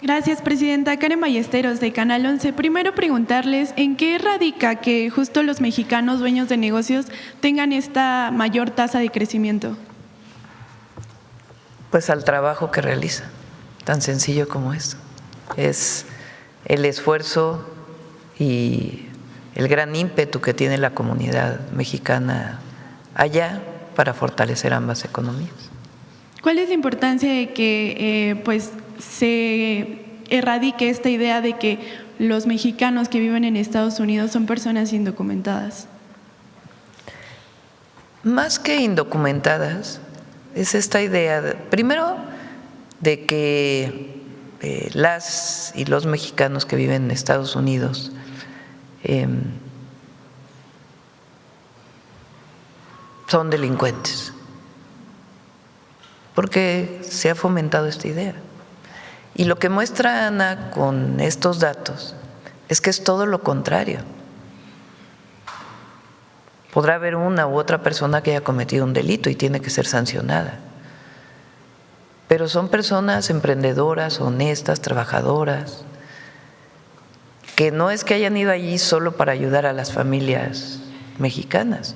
Gracias, presidenta. Karen Ballesteros, de Canal 11. Primero preguntarles, ¿en qué radica que justo los mexicanos dueños de negocios tengan esta mayor tasa de crecimiento? Pues al trabajo que realiza, tan sencillo como eso. Es el esfuerzo y el gran ímpetu que tiene la comunidad mexicana allá para fortalecer ambas economías. ¿Cuál es la importancia de que se erradique esta idea de que los mexicanos que viven en Estados Unidos son personas indocumentadas? Más que indocumentadas, es esta idea, primero, de que las y los mexicanos que viven en Estados Unidos son delincuentes, porque se ha fomentado esta idea. Y lo que muestra Ana con estos datos es que es todo lo contrario. Podrá haber una u otra persona que haya cometido un delito y tiene que ser sancionada, pero son personas emprendedoras, honestas, trabajadoras, que no es que hayan ido allí solo para ayudar a las familias mexicanas,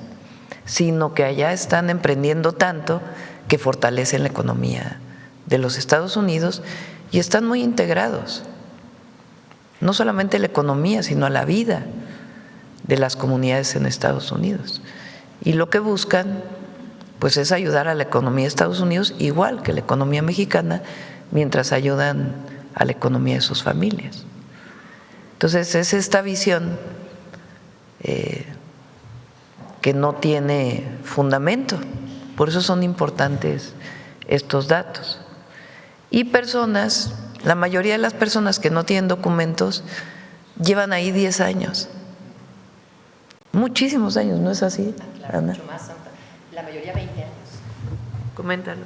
sino que allá están emprendiendo tanto que fortalecen la economía de los Estados Unidos y están muy integrados, no solamente a la economía, sino a la vida de las comunidades en Estados Unidos. Y lo que buscan, pues, es ayudar a la economía de Estados Unidos igual que la economía mexicana, mientras ayudan a la economía de sus familias. Entonces, es esta visión que no tiene fundamento. Por eso son importantes estos datos. Y personas, la mayoría de las personas que no tienen documentos llevan ahí 10 años. Muchísimos años, ¿no es así, claro, Ana? Mucho más, Santa. La mayoría 20 años. Coméntalo.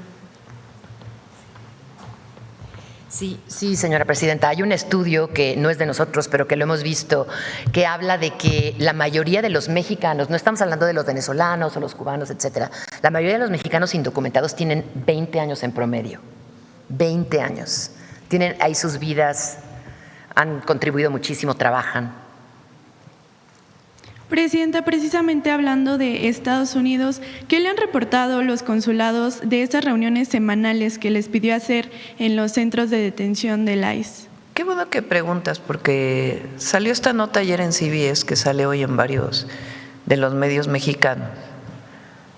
Sí, señora presidenta, hay un estudio que no es de nosotros, pero que lo hemos visto, que habla de que la mayoría de los mexicanos, no estamos hablando de los venezolanos o los cubanos, etcétera, la mayoría de los mexicanos indocumentados tienen 20 años en promedio, 20 años. Tienen ahí sus vidas, han contribuido muchísimo, trabajan. Presidenta, precisamente hablando de Estados Unidos, ¿qué le han reportado los consulados de estas reuniones semanales que les pidió hacer en los centros de detención del ICE? Qué bueno que preguntas, porque salió esta nota ayer en CBS, que sale hoy en varios de los medios mexicanos.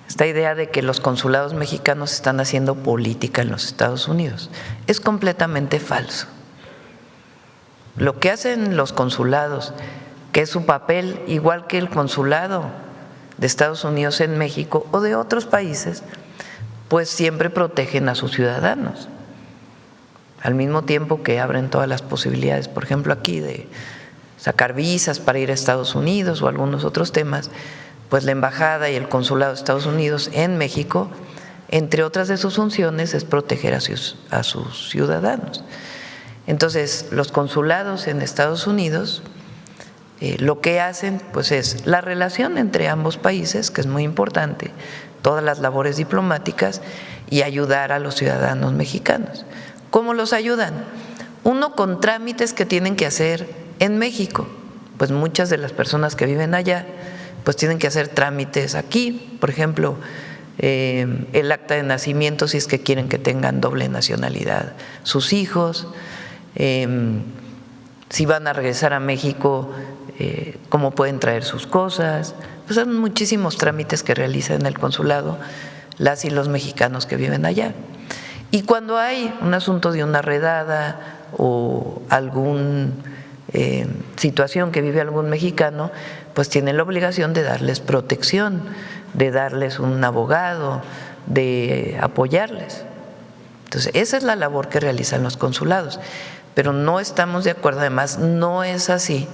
Esta idea de que los consulados mexicanos están haciendo política en los Estados Unidos es completamente falso. Lo que hacen los consulados, que es su papel, igual que el consulado de Estados Unidos en México o de otros países, pues siempre protegen a sus ciudadanos, al mismo tiempo que abren todas las posibilidades, por ejemplo aquí, de sacar visas para ir a Estados Unidos o algunos otros temas. Pues la embajada y el consulado de Estados Unidos en México, entre otras de sus funciones, es proteger a sus ciudadanos. Entonces, los consulados en Estados Unidos lo que hacen, pues, es la relación entre ambos países, que es muy importante, todas las labores diplomáticas, y ayudar a los ciudadanos mexicanos. ¿Cómo los ayudan? Uno, con trámites que tienen que hacer en México, pues muchas de las personas que viven allá pues tienen que hacer trámites aquí, por ejemplo, el acta de nacimiento, si es que quieren que tengan doble nacionalidad sus hijos, si van a regresar a México, cómo pueden traer sus cosas. Pues son muchísimos trámites que realizan en el consulado las y los mexicanos que viven allá. Y cuando hay un asunto de una redada o alguna situación que vive algún mexicano, pues tienen la obligación de darles protección, de darles un abogado, de apoyarles. Entonces, esa es la labor que realizan los consulados, pero no estamos de acuerdo, además no es así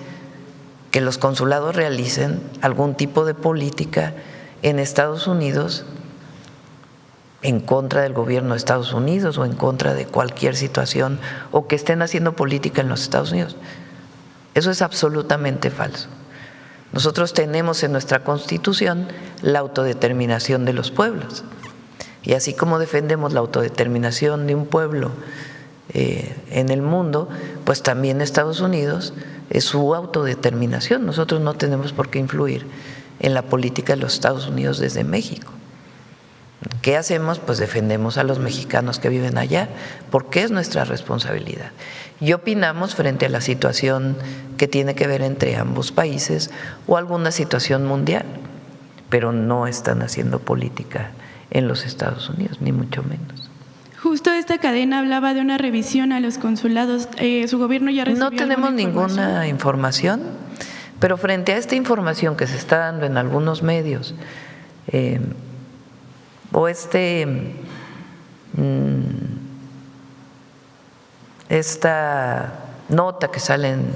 que los consulados realicen algún tipo de política en Estados Unidos en contra del gobierno de Estados Unidos o en contra de cualquier situación, o que estén haciendo política en los Estados Unidos. Eso es absolutamente falso. Nosotros tenemos en nuestra Constitución la autodeterminación de los pueblos. Y así como defendemos la autodeterminación de un pueblo en el mundo, pues también Estados Unidos es su autodeterminación. Nosotros no tenemos por qué influir en la política de los Estados Unidos desde México. ¿Qué hacemos? Pues defendemos a los mexicanos que viven allá, porque es nuestra responsabilidad. Y opinamos frente a la situación que tiene que ver entre ambos países o alguna situación mundial, pero no están haciendo política en los Estados Unidos, ni mucho menos. Justo esta cadena hablaba de una revisión a los consulados. ¿Su gobierno ya recibió No tenemos alguna ninguna información, pero frente a esta información que se está dando en algunos medios, o esta nota que sale en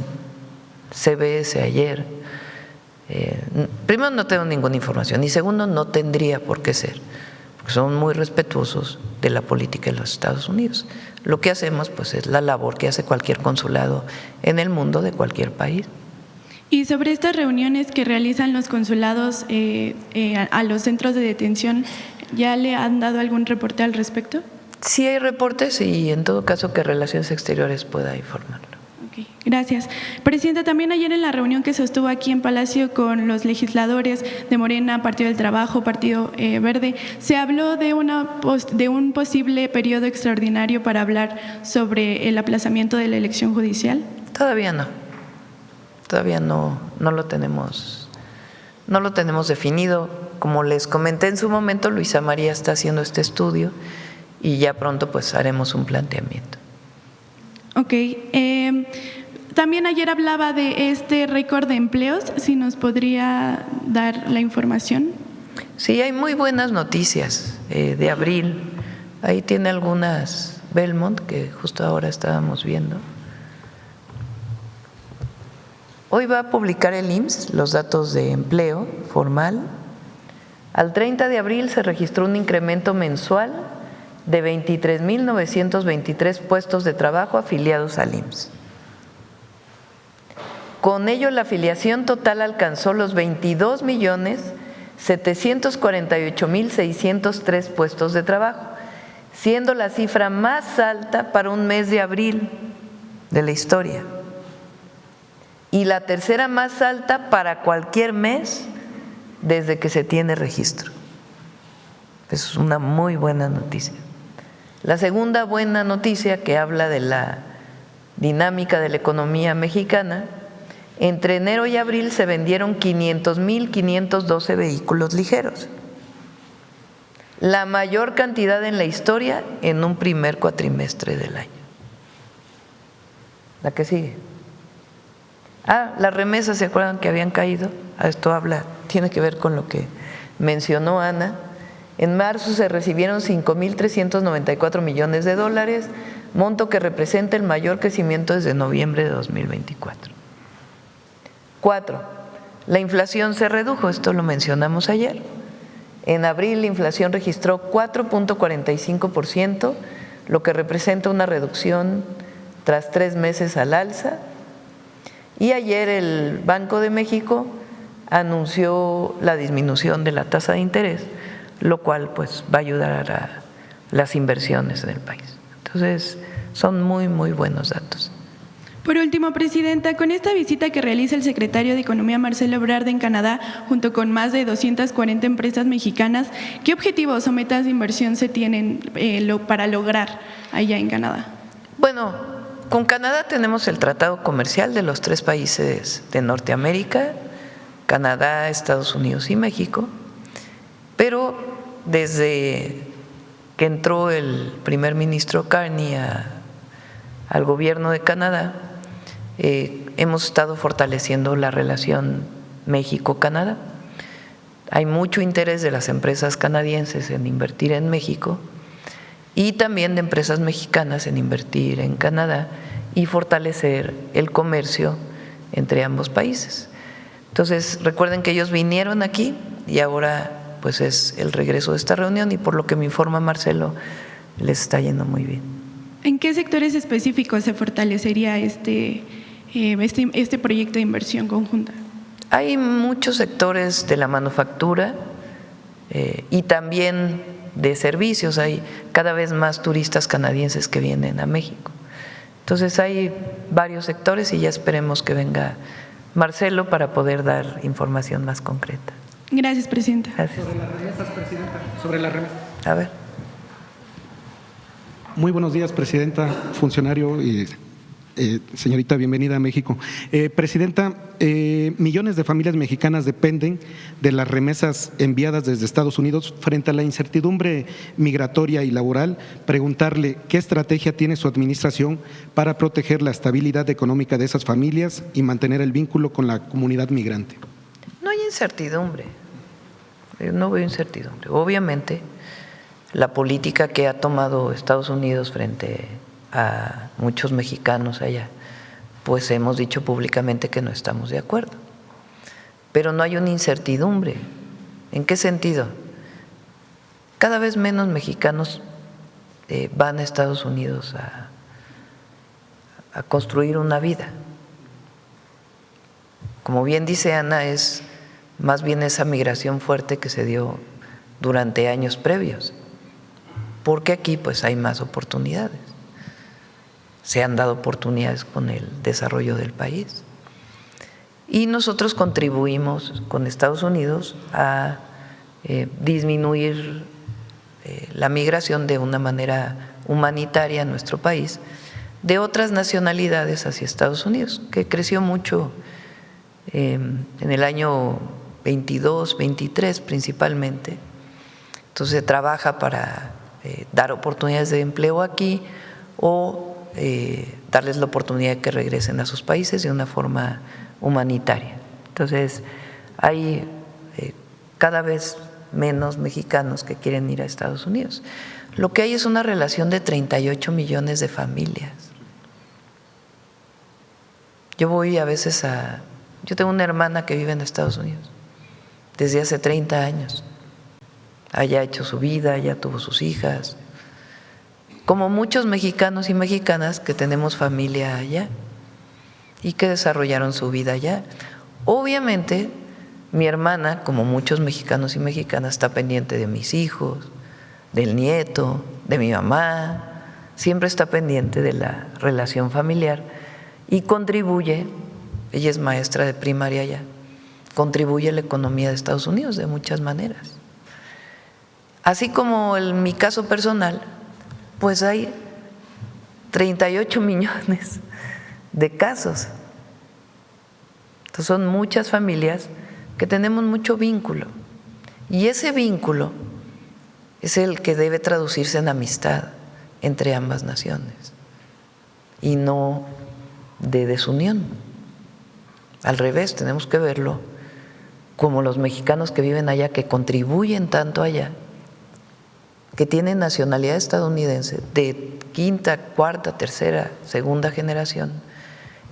CBS ayer, primero no tengo ninguna información y segundo no tendría por qué ser, porque son muy respetuosos de la política de los Estados Unidos. Lo que hacemos pues es la labor que hace cualquier consulado en el mundo de cualquier país. Y sobre estas reuniones que realizan los consulados a los centros de detención, ¿ya le han dado algún reporte al respecto? Sí hay reportes y en todo caso que Relaciones Exteriores pueda informarlo. Ok, gracias. Presidenta, también ayer en la reunión que se sostuvo aquí en Palacio con los legisladores de Morena, Partido del Trabajo, Partido Verde, se habló de un posible periodo extraordinario para hablar sobre el aplazamiento de la elección judicial. Todavía no lo tenemos definido. Como les comenté en su momento, Luisa María está haciendo este estudio y ya pronto pues haremos un planteamiento. Ok. También ayer hablaba de este récord de empleos, si nos podría dar la información. Sí, hay muy buenas noticias de abril. Ahí tiene algunas Belmont que justo ahora estábamos viendo. Hoy va a publicar el IMSS los datos de empleo formal. Al 30 de abril se registró un incremento mensual de 23.923 puestos de trabajo afiliados al IMSS. Con ello, la afiliación total alcanzó los 22.748.603 puestos de trabajo, siendo la cifra más alta para un mes de abril de la historia y la tercera más alta para cualquier mes desde que se tiene registro. Es una muy buena noticia. La segunda buena noticia, que habla de la dinámica de la economía mexicana, entre enero y abril se vendieron 500.512 vehículos ligeros, la mayor cantidad en la historia en un primer cuatrimestre del año. La que sigue. Las remesas, ¿se acuerdan que habían caído? Esto tiene que ver con lo que mencionó Ana. En marzo se recibieron 5.394 millones de dólares, monto que representa el mayor crecimiento desde noviembre de 2024. 4. La inflación se redujo, esto lo mencionamos ayer. En abril la inflación registró 4.45%, lo que representa una reducción tras 3 meses al alza. Y ayer el Banco de México anunció la disminución de la tasa de interés, lo cual pues va a ayudar a las inversiones en el país. Entonces, son muy, muy buenos datos. Por último, Presidenta, con esta visita que realiza el secretario de Economía, Marcelo Ebrard, en Canadá, junto con más de 240 empresas mexicanas, ¿qué objetivos o metas de inversión se tienen para lograr allá en Canadá? Bueno, con Canadá tenemos el tratado comercial de los 3 países de Norteamérica, Canadá, Estados Unidos y México, pero desde que entró el primer ministro Carney al gobierno de Canadá, hemos estado fortaleciendo la relación México-Canadá. Hay mucho interés de las empresas canadienses en invertir en México y también de empresas mexicanas en invertir en Canadá y fortalecer el comercio entre ambos países. Entonces, recuerden que ellos vinieron aquí y ahora pues es el regreso de esta reunión y por lo que me informa Marcelo, les está yendo muy bien. ¿En qué sectores específicos se fortalecería este proyecto de inversión conjunta? Hay muchos sectores de la manufactura y también de servicios. Hay cada vez más turistas canadienses que vienen a México. Entonces hay varios sectores y ya esperemos que venga Marcelo para poder dar información más concreta. Gracias, presidenta. Gracias. Sobre las remesas, presidenta. Sobre las remesas. A ver. Muy buenos días, presidenta, funcionario y señorita, bienvenida a México. Presidenta, millones de familias mexicanas dependen de las remesas enviadas desde Estados Unidos. Frente a la incertidumbre migratoria y laboral, preguntarle qué estrategia tiene su administración para proteger la estabilidad económica de esas familias y mantener el vínculo con la comunidad migrante. No hay incertidumbre. Yo no veo incertidumbre. Obviamente, la política que ha tomado Estados Unidos frente a muchos mexicanos allá, pues hemos dicho públicamente que no estamos de acuerdo. Pero no hay una incertidumbre. ¿En qué sentido? Cada vez menos mexicanos van a Estados Unidos a construir una vida. Como bien dice Ana, es más bien esa migración fuerte que se dio durante años previos, porque aquí pues hay más oportunidades. Se han dado oportunidades con el desarrollo del país. Y nosotros contribuimos con Estados Unidos a disminuir la migración de una manera humanitaria en nuestro país de otras nacionalidades hacia Estados Unidos, que creció mucho en el año 22, 23 principalmente. Entonces se trabaja para dar oportunidades de empleo aquí o darles la oportunidad de que regresen a sus países de una forma humanitaria. Entonces, hay cada vez menos mexicanos que quieren ir a Estados Unidos. Lo que hay es una relación de 38 millones de familias. Yo voy a veces yo tengo una hermana que vive en Estados Unidos desde hace 30 años. Allá ha hecho su vida, allá tuvo sus hijas, como muchos mexicanos y mexicanas que tenemos familia allá y que desarrollaron su vida allá. Obviamente, mi hermana, como muchos mexicanos y mexicanas, está pendiente de mis hijos, del nieto, de mi mamá, siempre está pendiente de la relación familiar y contribuye, ella es maestra de primaria allá, contribuye a la economía de Estados Unidos de muchas maneras. Así como en mi caso personal, pues hay 38 millones de casos. Entonces son muchas familias que tenemos mucho vínculo. Y ese vínculo es el que debe traducirse en amistad entre ambas naciones y no de desunión. Al revés, tenemos que verlo como los mexicanos que viven allá, que contribuyen tanto allá, que tienen nacionalidad estadounidense de quinta, cuarta, tercera, segunda generación,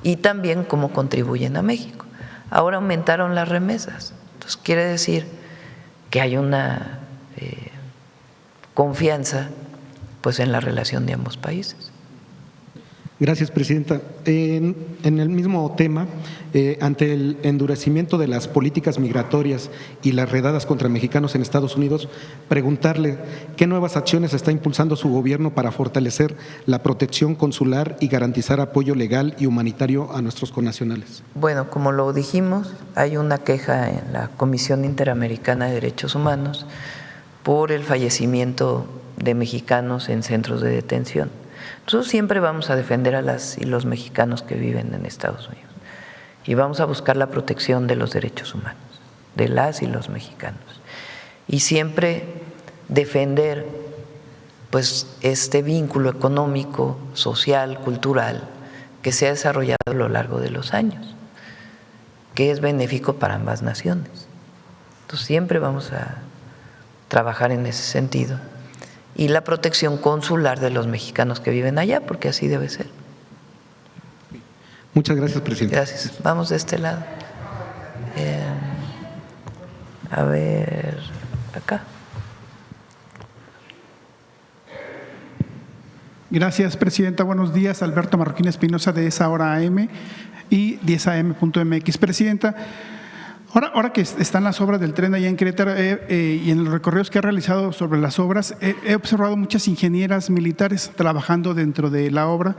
y también cómo contribuyen a México. Ahora aumentaron las remesas, entonces quiere decir que hay una confianza pues en la relación de ambos países. Gracias, presidenta. En el mismo tema, ante el endurecimiento de las políticas migratorias y las redadas contra mexicanos en Estados Unidos, preguntarle qué nuevas acciones está impulsando su gobierno para fortalecer la protección consular y garantizar apoyo legal y humanitario a nuestros connacionales. Bueno, como lo dijimos, hay una queja en la Comisión Interamericana de Derechos Humanos por el fallecimiento de mexicanos en centros de detención. Nosotros siempre vamos a defender a las y los mexicanos que viven en Estados Unidos y vamos a buscar la protección de los derechos humanos, de las y los mexicanos, y siempre defender pues este vínculo económico, social, cultural que se ha desarrollado a lo largo de los años, que es benéfico para ambas naciones. Entonces siempre vamos a trabajar en ese sentido. Y la protección consular de los mexicanos que viven allá, porque así debe ser. Muchas gracias, presidente. Gracias. Vamos de este lado. A ver, acá. Gracias, presidenta. Buenos días. Alberto Marroquín Espinosa, de esa hora AM y 10am.mx. Presidenta, Ahora que están las obras del tren allá en Querétaro y en los recorridos que he realizado sobre las obras, he observado muchas ingenieras militares trabajando dentro de la obra.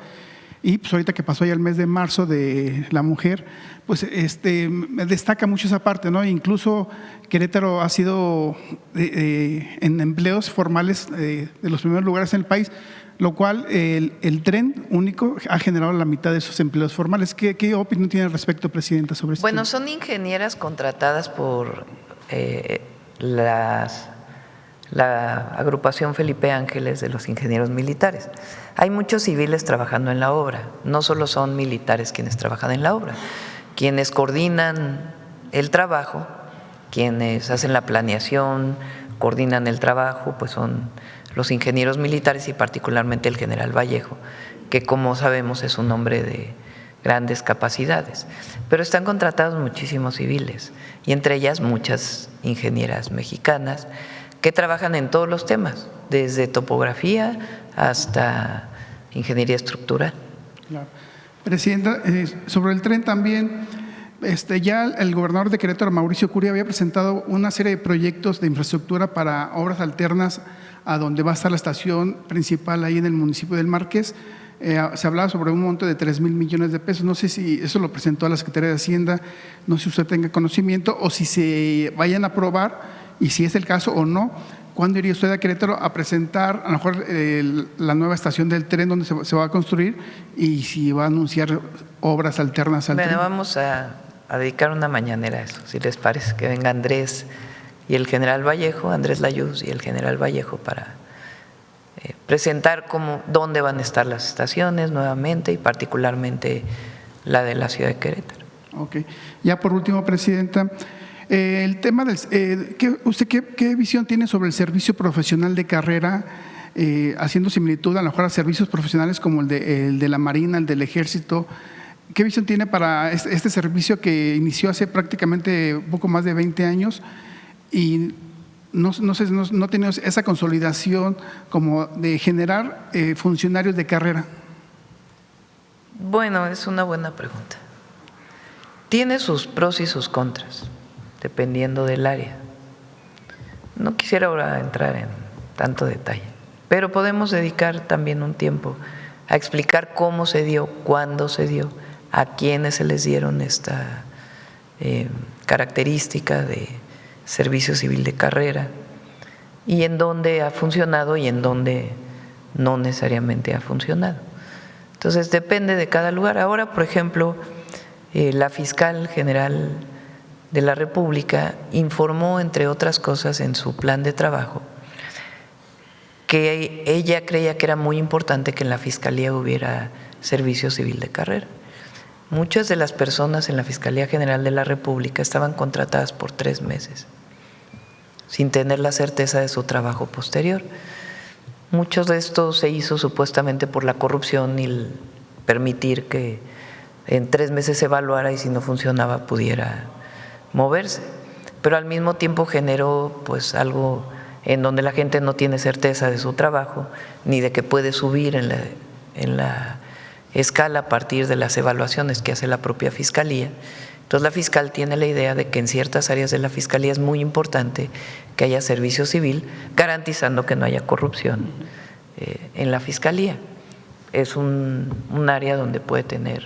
Y pues ahorita que pasó ya el mes de marzo de la mujer, pues me destaca mucho esa parte, ¿no? Incluso Querétaro ha sido en empleos formales de los primeros lugares en el país, lo cual el tren único ha generado la mitad de esos empleos formales. ¿Qué opinión tiene al respecto, Presidenta, sobre esto? Bueno, son ingenieras contratadas por la agrupación Felipe Ángeles de los ingenieros militares. Hay muchos civiles trabajando en la obra, no solo son militares quienes trabajan en la obra, quienes coordinan el trabajo, quienes hacen la planeación, coordinan el trabajo, pues son los ingenieros militares y particularmente el general Vallejo, que como sabemos es un hombre de grandes capacidades, pero están contratados muchísimos civiles y entre ellas muchas ingenieras mexicanas que trabajan en todos los temas, desde topografía hasta ingeniería estructural. Claro. Presidenta, sobre el tren también, ya el gobernador de Querétaro, Mauricio Curi, había presentado una serie de proyectos de infraestructura para obras alternas a donde va a estar la estación principal ahí en el municipio del Marqués. Se hablaba sobre un monto de 3,000 millones de pesos. No sé si eso lo presentó a la Secretaría de Hacienda, no sé si usted tenga conocimiento o si se vayan a aprobar y si es el caso o no. ¿Cuándo iría usted a Querétaro a presentar a lo mejor la nueva estación del tren donde se va a construir y si va a anunciar obras alternas al tren? Bueno, vamos a dedicar una mañanera a eso, si les parece, que venga Andrés y el general Vallejo, Andrés Layuz y el general Vallejo para presentar dónde van a estar las estaciones nuevamente y particularmente la de la ciudad de Querétaro. Ok. Ya por último, Presidenta, el tema del ¿usted qué visión tiene sobre el servicio profesional de carrera, haciendo similitud a lo mejor a servicios profesionales como el de la Marina, el del Ejército? ¿Qué visión tiene para este servicio que inició hace prácticamente un poco más de 20 años y no ha tenido esa consolidación como de generar funcionarios de carrera? Bueno, es una buena pregunta. Tiene sus pros y sus contras, dependiendo del área. No quisiera ahora entrar en tanto detalle, pero podemos dedicar también un tiempo a explicar cómo se dio, cuándo se dio, a quiénes se les dieron esta característica de servicio civil de carrera y en dónde ha funcionado y en dónde no necesariamente ha funcionado. Entonces depende de cada lugar. Ahora, por ejemplo, la fiscal general de la República informó, entre otras cosas, en su plan de trabajo, que ella creía que era muy importante que en la Fiscalía hubiera servicio civil de carrera. Muchas de las personas en la Fiscalía General de la República estaban contratadas por 3 meses, sin tener la certeza de su trabajo posterior. Muchos de estos se hizo supuestamente por la corrupción y el permitir que en 3 meses se evaluara y si no funcionaba pudiera moverse, pero al mismo tiempo generó pues algo en donde la gente no tiene certeza de su trabajo ni de que puede subir en la escala a partir de las evaluaciones que hace la propia Fiscalía. Entonces la fiscal tiene la idea de que en ciertas áreas de la Fiscalía es muy importante que haya servicio civil, garantizando que no haya corrupción en la Fiscalía. Es un área donde puede tener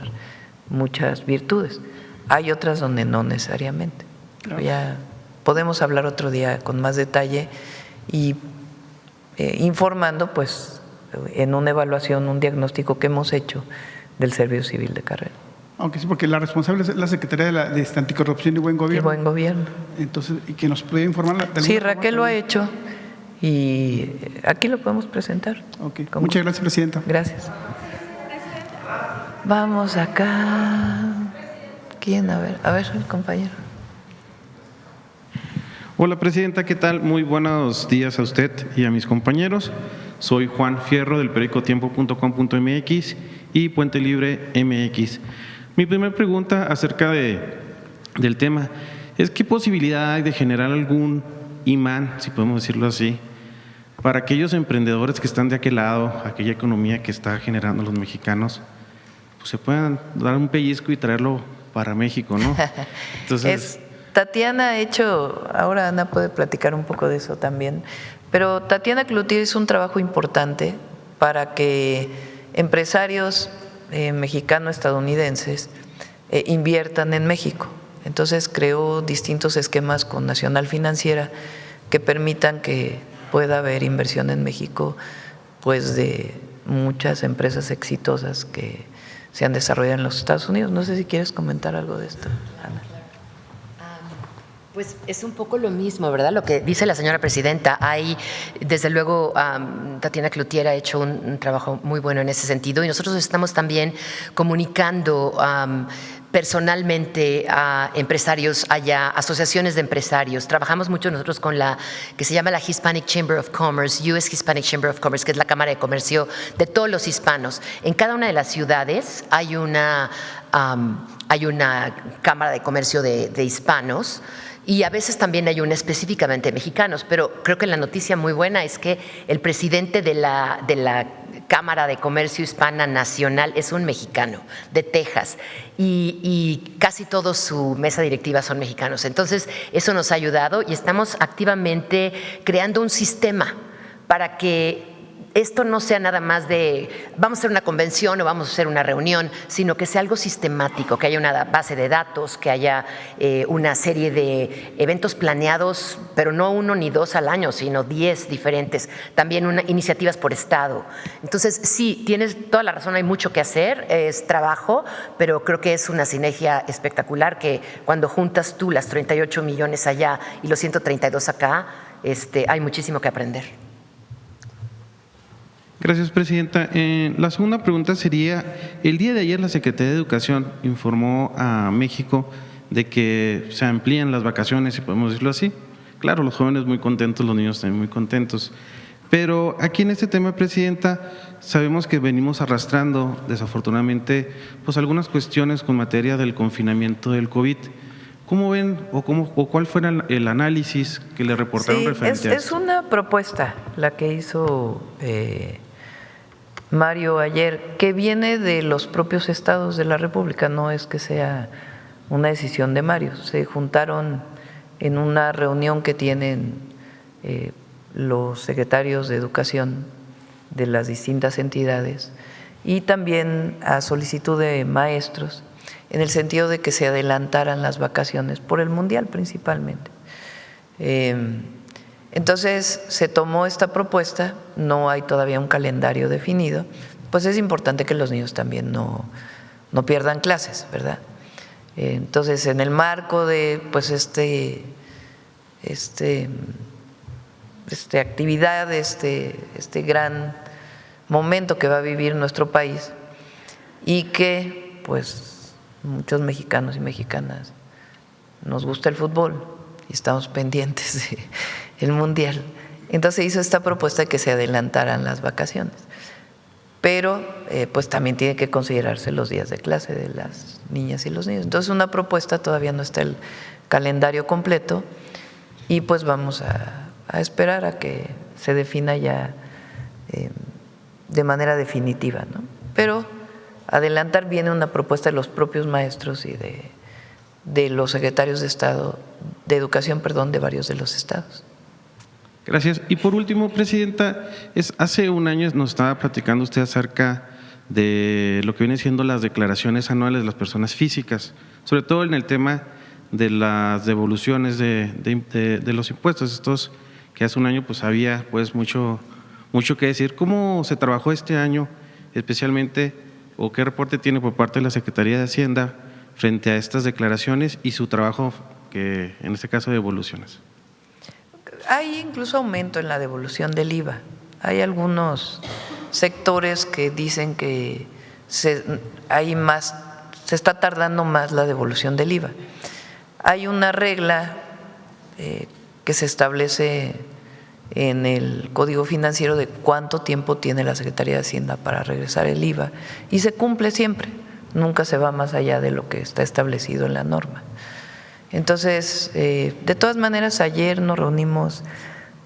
muchas virtudes. Hay otras donde no necesariamente. Pero ya podemos hablar otro día con más detalle y informando pues en una evaluación, un diagnóstico que hemos hecho del servicio civil de carrera. Aunque sí, porque la responsable es la Secretaría de Anticorrupción y Buen Gobierno. Y Buen Gobierno. Entonces, y que nos puede informar. Sí, Raquel lo ha hecho y aquí lo podemos presentar. Okay. Muchas gracias, Presidenta. Gracias. Vamos acá. ¿Quién? A ver, el compañero. Hola, Presidenta, ¿qué tal? Muy buenos días a usted y a mis compañeros. Soy Juan Fierro del periódico tiempo.com.mx y Puente Libre MX. Mi primera pregunta acerca del tema es ¿qué posibilidad hay de generar algún imán, si podemos decirlo así, para aquellos emprendedores que están de aquel lado, aquella economía que está generando los mexicanos, pues se puedan dar un pellizco y traerlo para México, ¿no? Entonces, Tatiana ha hecho, ahora Ana puede platicar un poco de eso también, pero Tatiana Cloutier hizo un trabajo importante para que empresarios mexicano-estadounidenses inviertan en México. Entonces creó distintos esquemas con Nacional Financiera que permitan que pueda haber inversión en México, pues de muchas empresas exitosas que se han desarrollado en los Estados Unidos. No sé si quieres comentar algo de esto, Ana. Pues es un poco lo mismo, ¿verdad? Lo que dice la señora presidenta. Hay, desde luego, Tatiana Cloutier ha hecho un trabajo muy bueno en ese sentido y nosotros estamos también comunicando personalmente a empresarios allá, asociaciones de empresarios. Trabajamos mucho nosotros con la que se llama la Hispanic Chamber of Commerce, US Hispanic Chamber of Commerce, que es la Cámara de Comercio de todos los hispanos. En cada una de las ciudades hay una Cámara de Comercio de hispanos. Y a veces también hay una específicamente de mexicanos, pero creo que la noticia muy buena es que el presidente de la Cámara de Comercio Hispana Nacional es un mexicano de Texas y casi toda su mesa directiva son mexicanos. Entonces, eso nos ha ayudado y estamos activamente creando un sistema para que esto no sea nada más de vamos a hacer una convención o vamos a hacer una reunión, sino que sea algo sistemático, que haya una base de datos, que haya una serie de eventos planeados, pero no 1 ni 2 al año, sino 10 diferentes, también iniciativas por estado. Entonces, sí, tienes toda la razón, hay mucho que hacer, es trabajo, pero creo que es una sinergia espectacular que cuando juntas tú las 38 millones allá y los 132 acá, hay muchísimo que aprender. Gracias, presidenta. La segunda pregunta sería, el día de ayer la Secretaría de Educación informó a México de que se amplían las vacaciones, si podemos decirlo así. Claro, los jóvenes muy contentos, los niños también muy contentos. Pero aquí en este tema, presidenta, sabemos que venimos arrastrando, desafortunadamente, pues algunas cuestiones con materia del confinamiento del COVID. ¿Cómo ven o cuál fue el análisis que le reportaron referente a esto? Es una propuesta la que hizo Mario ayer, que viene de los propios estados de la República, no es que sea una decisión de Mario. Se juntaron en una reunión que tienen los secretarios de Educación de las distintas entidades y también a solicitud de maestros, en el sentido de que se adelantaran las vacaciones por el Mundial principalmente. Entonces se tomó esta propuesta, no hay todavía un calendario definido, pues es importante que los niños también no pierdan clases, ¿verdad? Entonces, en el marco de pues este actividad, este gran momento que va a vivir nuestro país y que pues muchos mexicanos y mexicanas nos gusta el fútbol y estamos pendientes del Mundial. Entonces hizo esta propuesta de que se adelantaran las vacaciones, pero pues también tiene que considerarse los días de clase de las niñas y los niños. Entonces una propuesta, todavía no está el calendario completo y pues vamos a esperar a que se defina ya de manera definitiva, ¿no? Pero adelantar viene una propuesta de los propios maestros y de los secretarios de Estado, de Educación, perdón, de varios de los estados. Gracias. Y por último, presidenta, hace un año nos estaba platicando usted acerca de lo que vienen siendo las declaraciones anuales de las personas físicas, sobre todo en el tema de las devoluciones de los impuestos, estos que hace un año pues había pues mucho que decir. ¿Cómo se trabajó este año especialmente o qué reporte tiene por parte de la Secretaría de Hacienda frente a estas declaraciones y su trabajo, que en este caso de devoluciones? Hay incluso aumento en la devolución del IVA. Hay algunos sectores que dicen que se está tardando más la devolución del IVA. Hay una regla que se establece en el Código Financiero de cuánto tiempo tiene la Secretaría de Hacienda para regresar el IVA y se cumple siempre, nunca se va más allá de lo que está establecido en la norma. Entonces, de todas maneras, ayer nos reunimos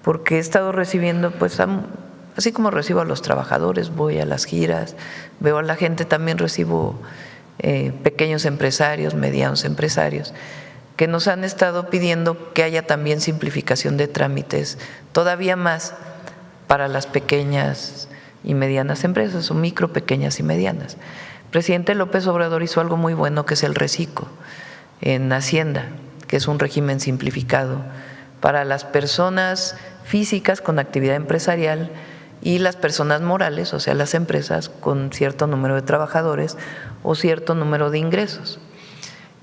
porque he estado recibiendo, pues así como recibo a los trabajadores, voy a las giras, veo a la gente, también recibo pequeños empresarios, medianos empresarios, que nos han estado pidiendo que haya también simplificación de trámites, todavía más para las pequeñas y medianas empresas, o micro, pequeñas y medianas. El presidente López Obrador hizo algo muy bueno, que es el RECICO en Hacienda, que es un régimen simplificado para las personas físicas con actividad empresarial y las personas morales, o sea, las empresas con cierto número de trabajadores o cierto número de ingresos.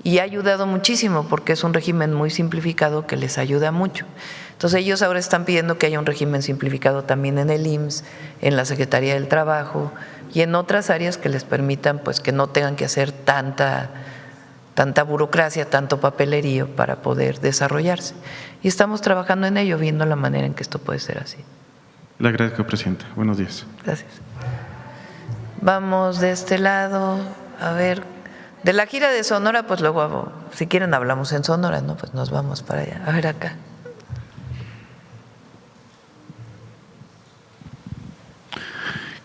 Y ha ayudado muchísimo porque es un régimen muy simplificado que les ayuda mucho. Entonces ellos ahora están pidiendo que haya un régimen simplificado también en el IMSS, en la Secretaría del Trabajo y en otras áreas que les permitan pues que no tengan que hacer tanta burocracia, tanto papelerío para poder desarrollarse. Y estamos trabajando en ello, viendo la manera en que esto puede ser así. Le agradezco, presidenta. Buenos días. Gracias. Vamos de este lado, a ver, de la gira de Sonora, pues luego, si quieren hablamos en Sonora, ¿no? Pues nos vamos para allá. A ver acá.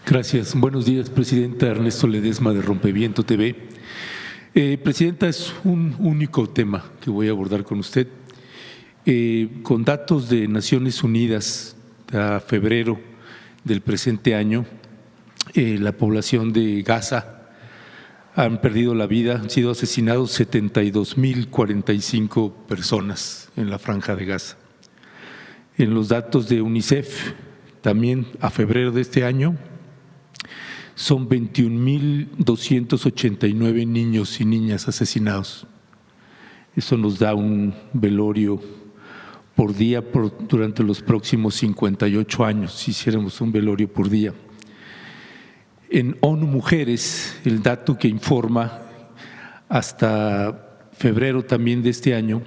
Gracias. Buenos días, presidenta. Ernesto Ledesma de Rompeviento TV. Presidenta, es un único tema que voy a abordar con usted. Con datos de Naciones Unidas a febrero del presente año, la población de Gaza han perdido la vida, han sido asesinados 72.045 personas en la Franja de Gaza. En los datos de UNICEF, también a febrero de este año, son 21.289 niños y niñas asesinados. Eso nos da un velorio por día durante los próximos 58 años, si hiciéramos un velorio por día. En ONU Mujeres, el dato que informa hasta febrero también de este año,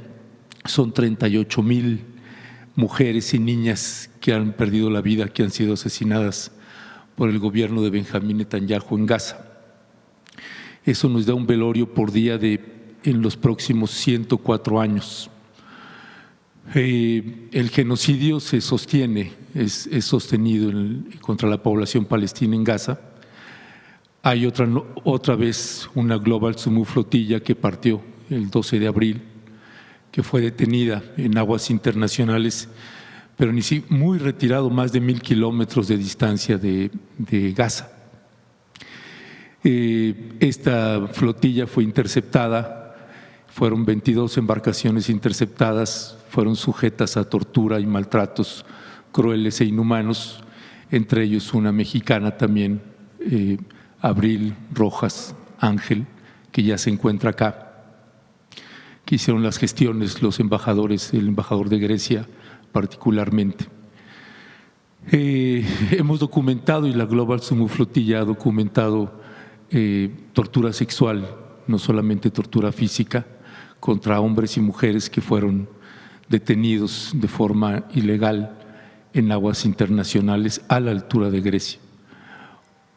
son 38.000 mujeres y niñas que han perdido la vida, que han sido asesinadas por el gobierno de Benjamín Netanyahu en Gaza. Eso nos da un velorio por día en los próximos 104 años. El genocidio se sostiene, es sostenido contra la población palestina en Gaza. Hay otra vez una Global Sumu Flotilla que partió el 12 de abril, que fue detenida en aguas internacionales, pero muy retirado, más de 1.000 kilómetros de distancia de Gaza. Esta flotilla fue interceptada, fueron 22 embarcaciones interceptadas, fueron sujetas a tortura y maltratos crueles e inhumanos, entre ellos una mexicana también, Abril Rojas Ángel, que ya se encuentra acá, que hicieron las gestiones los embajadores, el embajador de Grecia particularmente. Hemos documentado, y la Global Sumu Flotilla ha documentado tortura sexual, no solamente tortura física, contra hombres y mujeres que fueron detenidos de forma ilegal en aguas internacionales a la altura de Grecia.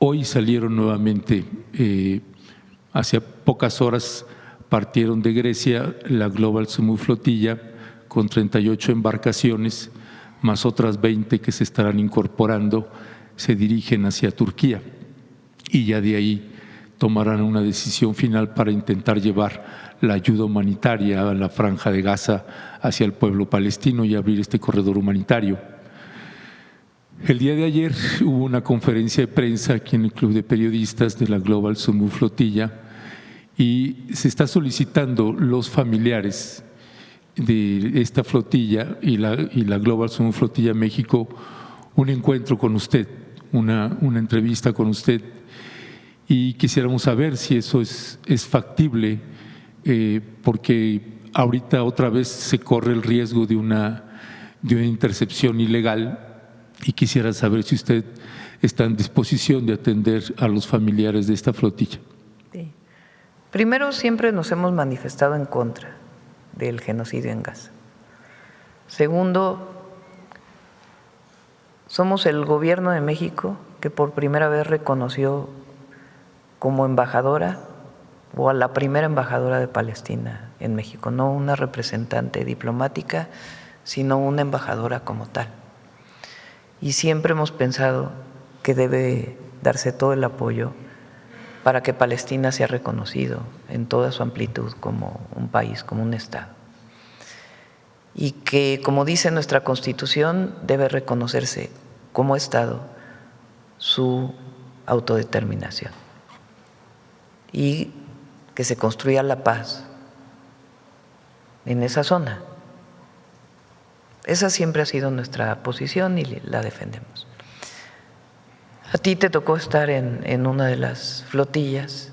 Hoy salieron nuevamente, hace pocas horas partieron de Grecia la Global Sumu Flotilla con 38 embarcaciones, más otras 20 que se estarán incorporando, se dirigen hacia Turquía y ya de ahí tomarán una decisión final para intentar llevar la ayuda humanitaria a la Franja de Gaza hacia el pueblo palestino y abrir este corredor humanitario. El día de ayer hubo una conferencia de prensa aquí en el Club de Periodistas de la Global Sumu Flotilla y se está solicitando los familiares de esta flotilla y la Global Sumu Flotilla México un encuentro con usted, una entrevista con usted, y quisiéramos saber si eso es factible, porque ahorita otra vez se corre el riesgo de una intercepción ilegal y quisiera saber si usted está en disposición de atender a los familiares de esta flotilla. Sí. Primero, siempre nos hemos manifestado en contra del genocidio en Gaza. Segundo, somos el gobierno de México que por primera vez reconoció como embajadora o a la primera embajadora de Palestina en México, no una representante diplomática, sino una embajadora como tal. Y siempre hemos pensado que debe darse todo el apoyo para que Palestina sea reconocido en toda su amplitud como un país, como un Estado. y que, como dice nuestra Constitución, debe reconocerse como Estado su autodeterminación y que se construya la paz en esa zona. Esa siempre ha sido nuestra posición y la defendemos. A ti te tocó estar en una de las flotillas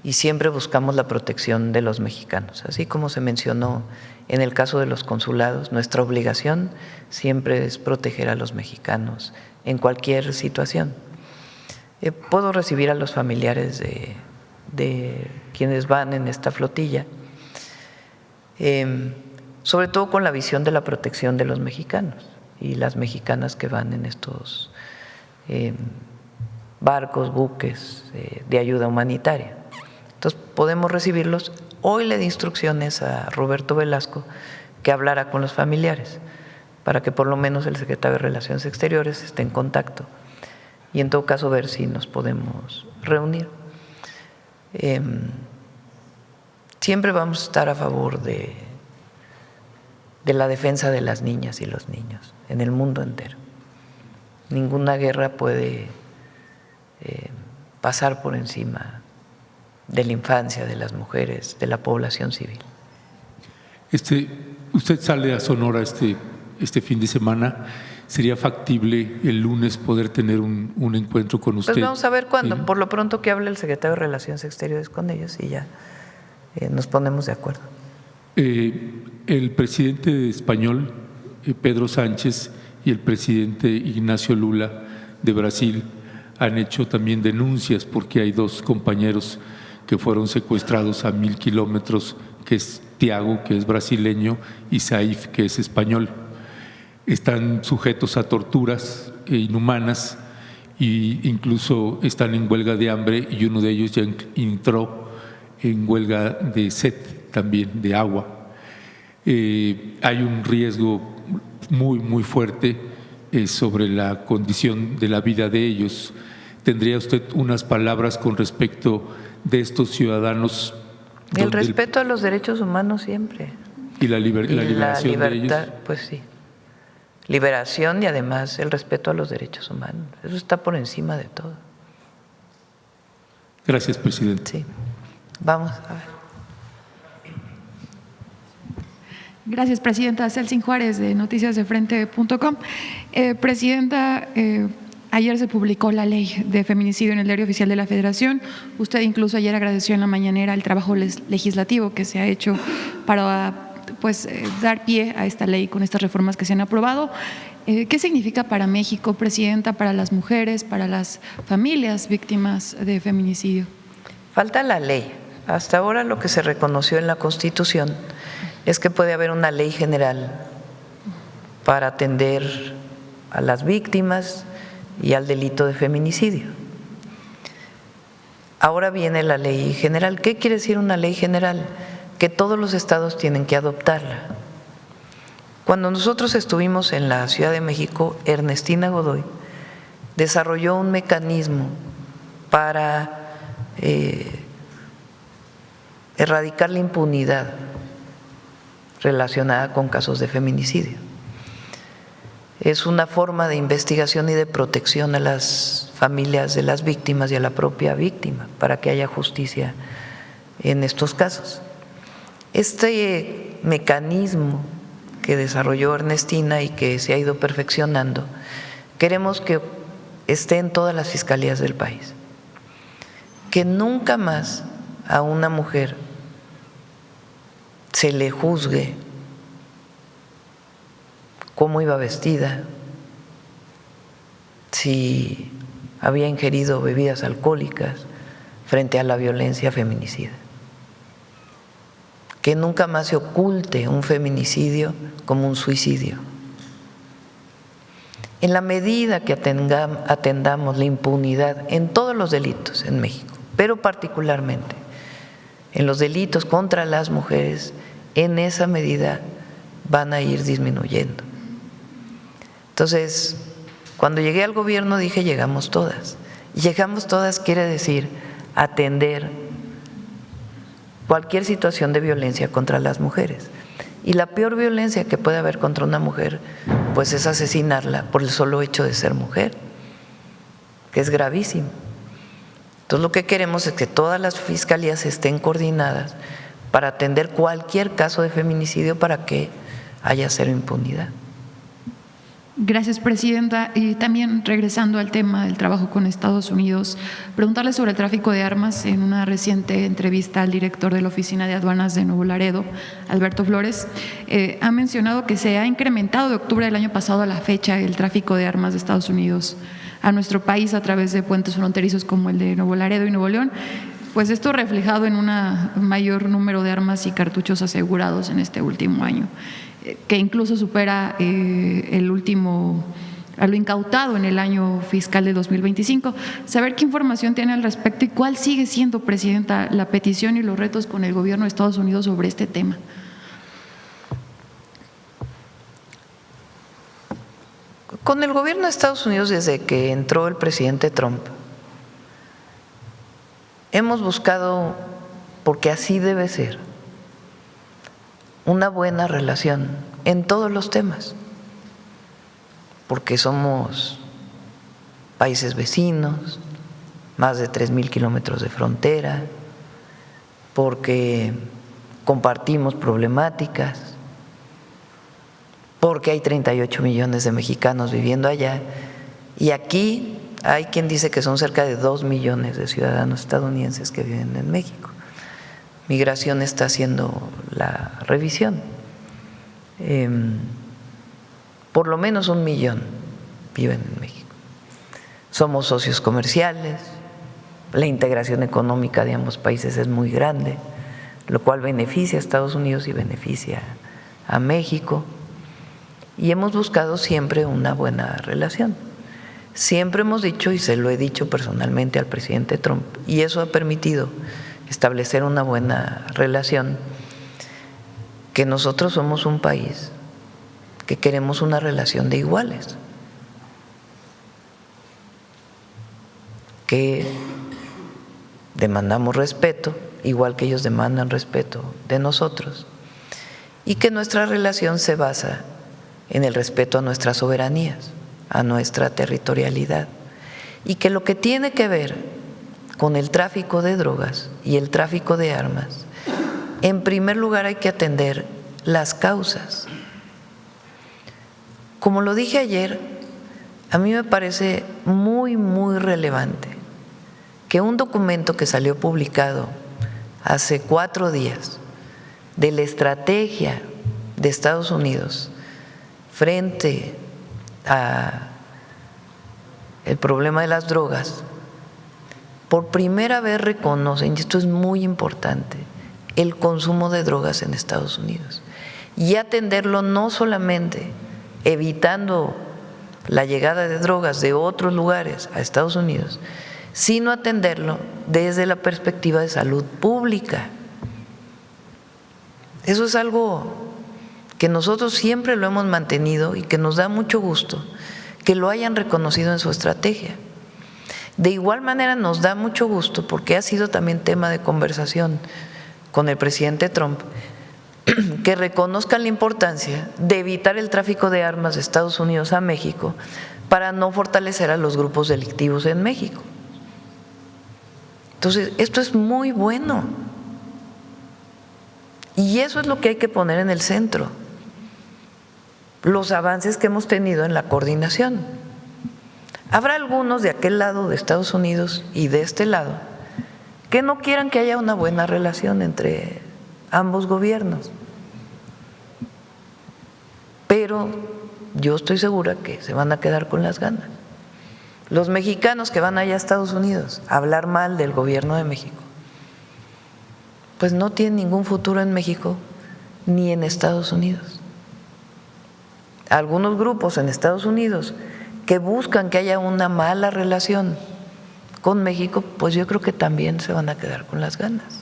y siempre buscamos la protección de los mexicanos. Así como se mencionó en el caso de los consulados, nuestra obligación siempre es proteger a los mexicanos en cualquier situación. Puedo recibir a los familiares de quienes van en esta flotilla, sobre todo con la visión de la protección de los mexicanos y las mexicanas que van en estos barcos, buques de ayuda humanitaria. Entonces podemos recibirlos. Hoy le di instrucciones a Roberto Velasco que hablara con los familiares para que por lo menos el secretario de Relaciones Exteriores esté en contacto y en todo caso ver si nos podemos reunir. Siempre vamos a estar a favor de la defensa de las niñas y los niños en el mundo entero. Ninguna guerra puede pasar por encima de la infancia, de las mujeres, de la población civil. Usted sale a Sonora este fin de semana. ¿Sería factible el lunes poder tener un encuentro con usted? Pues vamos a ver cuándo. Por lo pronto que hable el secretario de Relaciones Exteriores con ellos y ya nos ponemos de acuerdo. El presidente español, Pedro Sánchez, y el presidente Ignacio Lula de Brasil han hecho también denuncias porque hay dos compañeros que fueron secuestrados a 1000 kilómetros, que es Tiago, que es brasileño, y Saif, que es español. Están sujetos a torturas inhumanas e incluso están en huelga de hambre y uno de ellos ya entró en huelga de sed también, de agua. Hay un riesgo muy fuerte sobre la condición de la vida de ellos. ¿Tendría usted unas palabras con respecto de estos ciudadanos? El respeto a los derechos humanos siempre. Y la liberación de ellos. Pues sí. Liberación y además el respeto a los derechos humanos. Eso está por encima de todo. Gracias, presidente. Sí. Vamos a ver. Gracias, presidenta. Celsin Juárez, de noticiasdefrente.com. Presidenta, ayer se publicó la ley de feminicidio en el Diario Oficial de la Federación. Usted incluso ayer agradeció en la mañanera el trabajo legislativo que se ha hecho para dar pie a esta ley con estas reformas que se han aprobado. ¿Qué significa para México, presidenta, para las mujeres, para las familias víctimas de feminicidio? Falta la ley. Hasta ahora lo que se reconoció en la Constitución es que puede haber una ley general para atender a las víctimas y al delito de feminicidio. Ahora viene la ley general. ¿Qué quiere decir una ley general? Que todos los estados tienen que adoptarla. Cuando nosotros estuvimos en la Ciudad de México, Ernestina Godoy desarrolló un mecanismo para erradicar la impunidad relacionada con casos de feminicidio. Es una forma de investigación y de protección a las familias de las víctimas y a la propia víctima para que haya justicia en estos casos. Este mecanismo que desarrolló Ernestina y que se ha ido perfeccionando, queremos que esté en todas las fiscalías del país. Que nunca más a una mujer se le juzgue cómo iba vestida, si había ingerido bebidas alcohólicas frente a la violencia feminicida. Que nunca más se oculte un feminicidio como un suicidio. En la medida que atendamos la impunidad en todos los delitos en México, pero particularmente en los delitos contra las mujeres, en esa medida van a ir disminuyendo. Entonces, cuando llegué al gobierno dije llegamos todas. Y llegamos todas quiere decir atender cualquier situación de violencia contra las mujeres. Y la peor violencia que puede haber contra una mujer, pues es asesinarla por el solo hecho de ser mujer, que es gravísimo. Entonces lo que queremos es que todas las fiscalías estén coordinadas para atender cualquier caso de feminicidio para que haya cero impunidad. Gracias, presidenta. Y también regresando al tema del trabajo con Estados Unidos, preguntarle sobre el tráfico de armas. En una reciente entrevista al director de la Oficina de Aduanas de Nuevo Laredo, Alberto Flores, ha mencionado que se ha incrementado de octubre del año pasado a la fecha el tráfico de armas de Estados Unidos a nuestro país a través de puentes fronterizos como el de Nuevo Laredo y Nuevo León. Pues esto reflejado en un mayor número de armas y cartuchos asegurados en este último año, que incluso supera a lo incautado en el año fiscal de 2025. Saber qué información tiene al respecto y cuál sigue siendo, presidenta, la petición y los retos con el gobierno de Estados Unidos sobre este tema. Con el gobierno de Estados Unidos, desde que entró el presidente Trump, hemos buscado, porque así debe ser, una buena relación en todos los temas, porque somos países vecinos, más de 3,000 kilómetros de frontera, porque compartimos problemáticas, porque hay 38 millones de mexicanos viviendo allá, y aquí hay quien dice que son cerca de 2 millones de ciudadanos estadounidenses que viven en México. Migración está haciendo la revisión. Por lo menos 1 millón viven en México. Somos socios comerciales, la integración económica de ambos países es muy grande, lo cual beneficia a Estados Unidos y beneficia a México. Y hemos buscado siempre una buena relación. Siempre hemos dicho, y se lo he dicho personalmente al presidente Trump, y eso ha permitido establecer una buena relación, que nosotros somos un país que queremos una relación de iguales, que demandamos respeto, igual que ellos demandan respeto de nosotros, y que nuestra relación se basa en el respeto a nuestras soberanías, a nuestra territorialidad, y que lo que tiene que ver con el tráfico de drogas y el tráfico de armas, en primer lugar hay que atender las causas. Como lo dije ayer, a mí me parece muy, muy relevante que un documento que salió publicado hace 4 días de la estrategia de Estados Unidos frente a el problema de las drogas, por primera vez reconocen, y esto es muy importante, el consumo de drogas en Estados Unidos y atenderlo no solamente evitando la llegada de drogas de otros lugares a Estados Unidos, sino atenderlo desde la perspectiva de salud pública. Eso es algo que nosotros siempre lo hemos mantenido y que nos da mucho gusto que lo hayan reconocido en su estrategia. De igual manera nos da mucho gusto, porque ha sido también tema de conversación con el presidente Trump, que reconozcan la importancia de evitar el tráfico de armas de Estados Unidos a México para no fortalecer a los grupos delictivos en México. Entonces, esto es muy bueno y eso es lo que hay que poner en el centro, los avances que hemos tenido en la coordinación. Habrá algunos de aquel lado de Estados Unidos y de este lado que no quieran que haya una buena relación entre ambos gobiernos, pero yo estoy segura que se van a quedar con las ganas. Los mexicanos que van allá a Estados Unidos a hablar mal del gobierno de México, pues no tienen ningún futuro en México ni en Estados Unidos. Algunos grupos en Estados Unidos que buscan que haya una mala relación con México, pues yo creo que también se van a quedar con las ganas,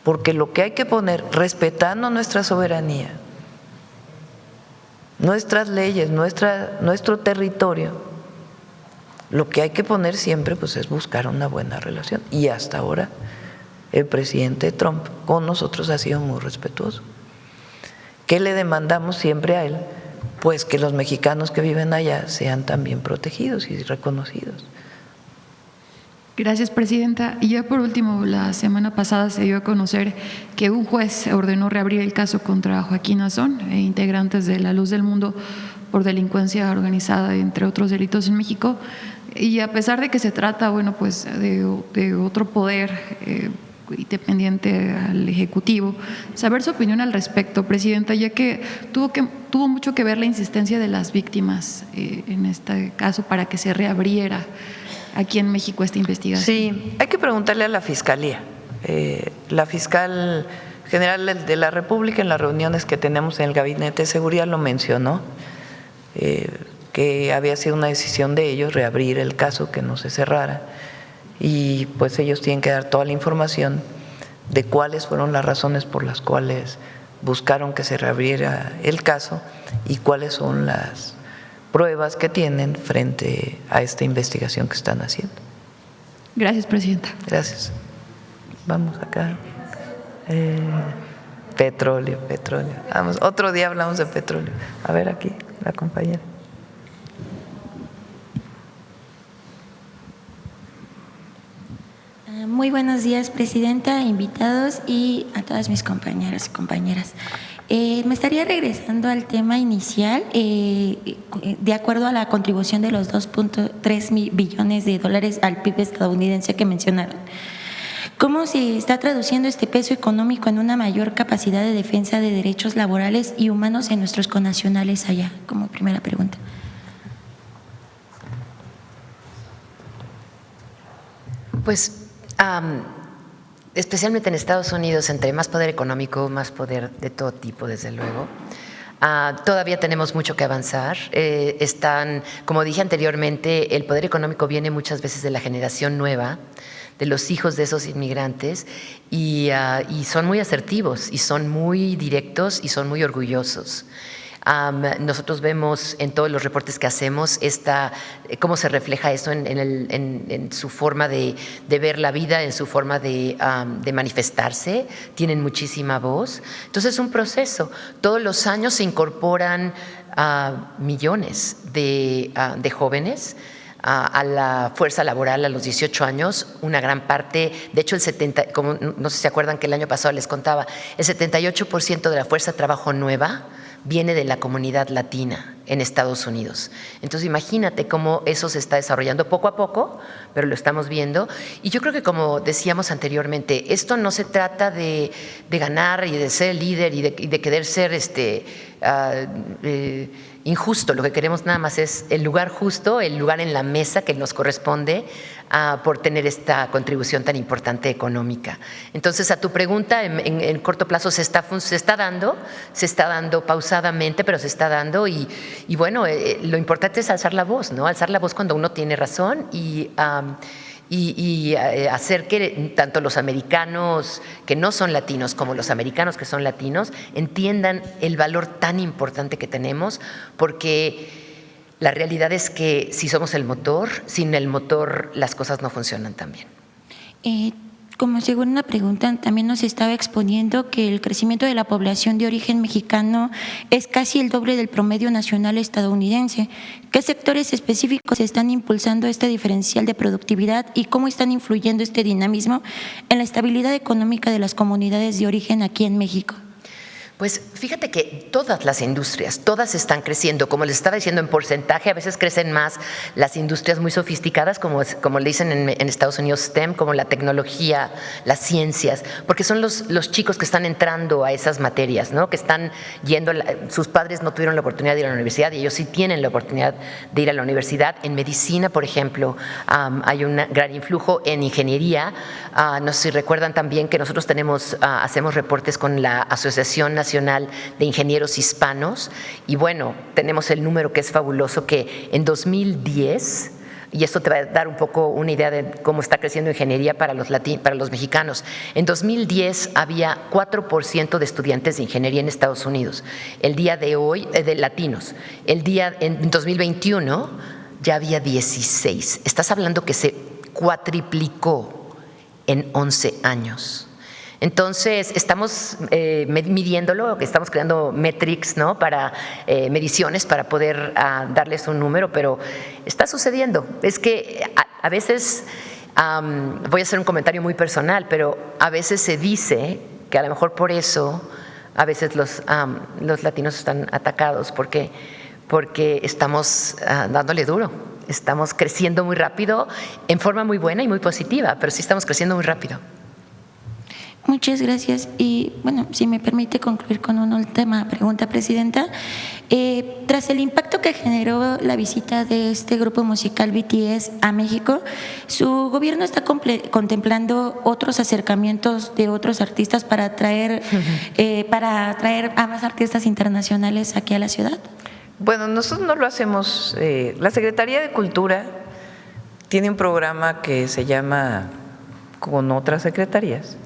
porque lo que hay que poner, respetando nuestra soberanía, nuestras leyes, nuestro territorio, lo que hay que poner siempre pues es buscar una buena relación, y hasta ahora el presidente Trump con nosotros ha sido muy respetuoso. ¿Qué le demandamos siempre a él? Pues que los mexicanos que viven allá sean también protegidos y reconocidos. Gracias, presidenta. Y ya por último, la semana pasada se dio a conocer que un juez ordenó reabrir el caso contra Joaquín Azón e integrantes de La Luz del Mundo por delincuencia organizada, entre otros delitos en México. Y a pesar de que se trata, bueno, pues de otro poder independiente al Ejecutivo, saber su opinión al respecto, presidenta, ya que tuvo mucho que ver la insistencia de las víctimas en este caso para que se reabriera aquí en México esta investigación. Sí, hay que preguntarle a la Fiscalía. La fiscal general de la República en las reuniones que tenemos en el Gabinete de Seguridad lo mencionó, que había sido una decisión de ellos reabrir el caso, que no se cerrara, y pues ellos tienen que dar toda la información de cuáles fueron las razones por las cuales buscaron que se reabriera el caso y cuáles son las pruebas que tienen frente a esta investigación que están haciendo. Gracias, presidenta. Gracias. Vamos acá. Petróleo. Vamos, otro día hablamos de petróleo. A ver aquí, la compañera. Muy buenos días, presidenta, invitados y a todas mis compañeros y compañeras. Me estaría regresando al tema inicial, de acuerdo a la contribución de los 2.3 billones de dólares al PIB estadounidense que mencionaron. ¿Cómo se está traduciendo este peso económico en una mayor capacidad de defensa de derechos laborales y humanos en nuestros connacionales allá? Como primera pregunta. Pues especialmente en Estados Unidos, entre más poder económico, más poder de todo tipo, desde luego. Todavía tenemos mucho que avanzar. Como dije anteriormente, el poder económico viene muchas veces de la generación nueva, de los hijos de esos inmigrantes, y son muy asertivos, y son muy directos, y son muy orgullosos. Nosotros vemos en todos los reportes que hacemos cómo se refleja eso en su forma de ver la vida, en su forma de manifestarse. Tienen muchísima voz. Entonces es un proceso. Todos los años se incorporan millones de jóvenes a la fuerza laboral a los 18 años, una gran parte, de hecho como no sé si se acuerdan que el año pasado les contaba, el 78% de la fuerza de trabajo nueva viene de la comunidad latina en Estados Unidos. Entonces imagínate cómo eso se está desarrollando poco a poco, pero lo estamos viendo. Y yo creo que, como decíamos anteriormente, esto no se trata de ganar y de ser líder y de querer ser injusto. Lo que queremos nada más es el lugar justo, el lugar en la mesa que nos corresponde por tener esta contribución tan importante económica. Entonces, a tu pregunta, en corto plazo se está dando pausadamente, pero se está dando, y bueno, lo importante es alzar la voz, ¿no? Alzar la voz cuando uno tiene razón y hacer que tanto los americanos que no son latinos como los americanos que son latinos entiendan el valor tan importante que tenemos, porque la realidad es que si somos el motor, sin el motor las cosas no funcionan tan bien. Como segunda pregunta, también nos estaba exponiendo que el crecimiento de la población de origen mexicano es casi el doble del promedio nacional estadounidense. ¿Qué sectores específicos están impulsando este diferencial de productividad y cómo están influyendo este dinamismo en la estabilidad económica de las comunidades de origen aquí en México? Pues fíjate que todas las industrias, todas están creciendo. Como les estaba diciendo, en porcentaje a veces crecen más las industrias muy sofisticadas, como le dicen en Estados Unidos STEM, como la tecnología, las ciencias, porque son los chicos que están entrando a esas materias, ¿no? Que están yendo, sus padres no tuvieron la oportunidad de ir a la universidad y ellos sí tienen la oportunidad de ir a la universidad. En medicina, por ejemplo, hay un gran influjo. En ingeniería, no sé si recuerdan también que nosotros hacemos reportes con la Asociación Nacional de Ingenieros Hispanos, y bueno, tenemos el número que es fabuloso, que en 2010, y esto te va a dar un poco una idea de cómo está creciendo ingeniería para los mexicanos. En 2010 había 4% de estudiantes de ingeniería en Estados Unidos. El día de hoy, de latinos, en 2021 ya había 16. Estás hablando que se cuatriplicó en 11 años. Entonces, estamos midiéndolo, estamos creando metrics, ¿no? Para mediciones para poder darles un número, pero está sucediendo. Es que a veces, voy a hacer un comentario muy personal, pero a veces se dice que a lo mejor por eso a veces los latinos están atacados, porque estamos dándole duro, estamos creciendo muy rápido, en forma muy buena y muy positiva, pero sí estamos creciendo muy rápido. Muchas gracias. Y bueno, si me permite concluir con una última pregunta, Presidenta. Tras el impacto que generó la visita de este grupo musical BTS a México, ¿su gobierno está contemplando otros acercamientos de otros artistas para atraer a más artistas internacionales aquí a la ciudad? Bueno, nosotros no lo hacemos. La Secretaría de Cultura tiene un programa que se llama, con otras secretarías,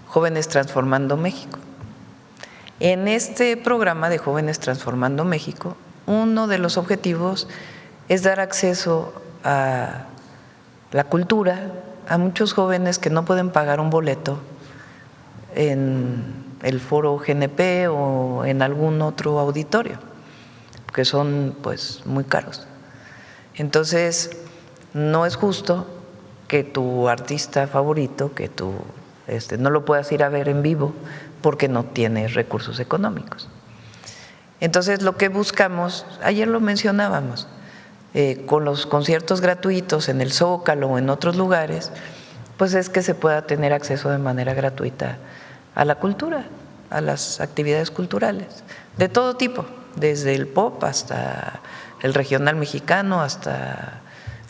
Jóvenes Transformando México. En este programa de Jóvenes Transformando México, uno de los objetivos es dar acceso a la cultura a muchos jóvenes que no pueden pagar un boleto en el Foro GNP o en algún otro auditorio, que son pues muy caros. Entonces, no es justo que tu artista favorito, que tú no lo puedas ir a ver en vivo porque no tienes recursos económicos. Entonces, lo que buscamos, ayer lo mencionábamos, con los conciertos gratuitos en el Zócalo o en otros lugares, pues es que se pueda tener acceso de manera gratuita a la cultura, a las actividades culturales, de todo tipo, desde el pop hasta el regional mexicano, hasta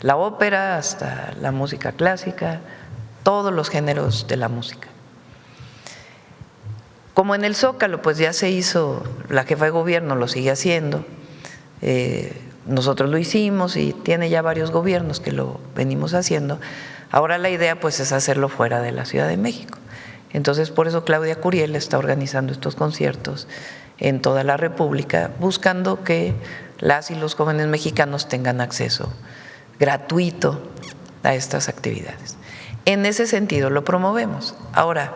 la ópera, hasta la música clásica, todos los géneros de la música. Como en el Zócalo, pues ya se hizo, la jefa de gobierno lo sigue haciendo, nosotros lo hicimos y tiene ya varios gobiernos que lo venimos haciendo. Ahora la idea pues es hacerlo fuera de la Ciudad de México. Entonces, por eso Claudia Curiel está organizando estos conciertos en toda la República, buscando que las y los jóvenes mexicanos tengan acceso gratuito a estas actividades. En ese sentido lo promovemos. Ahora,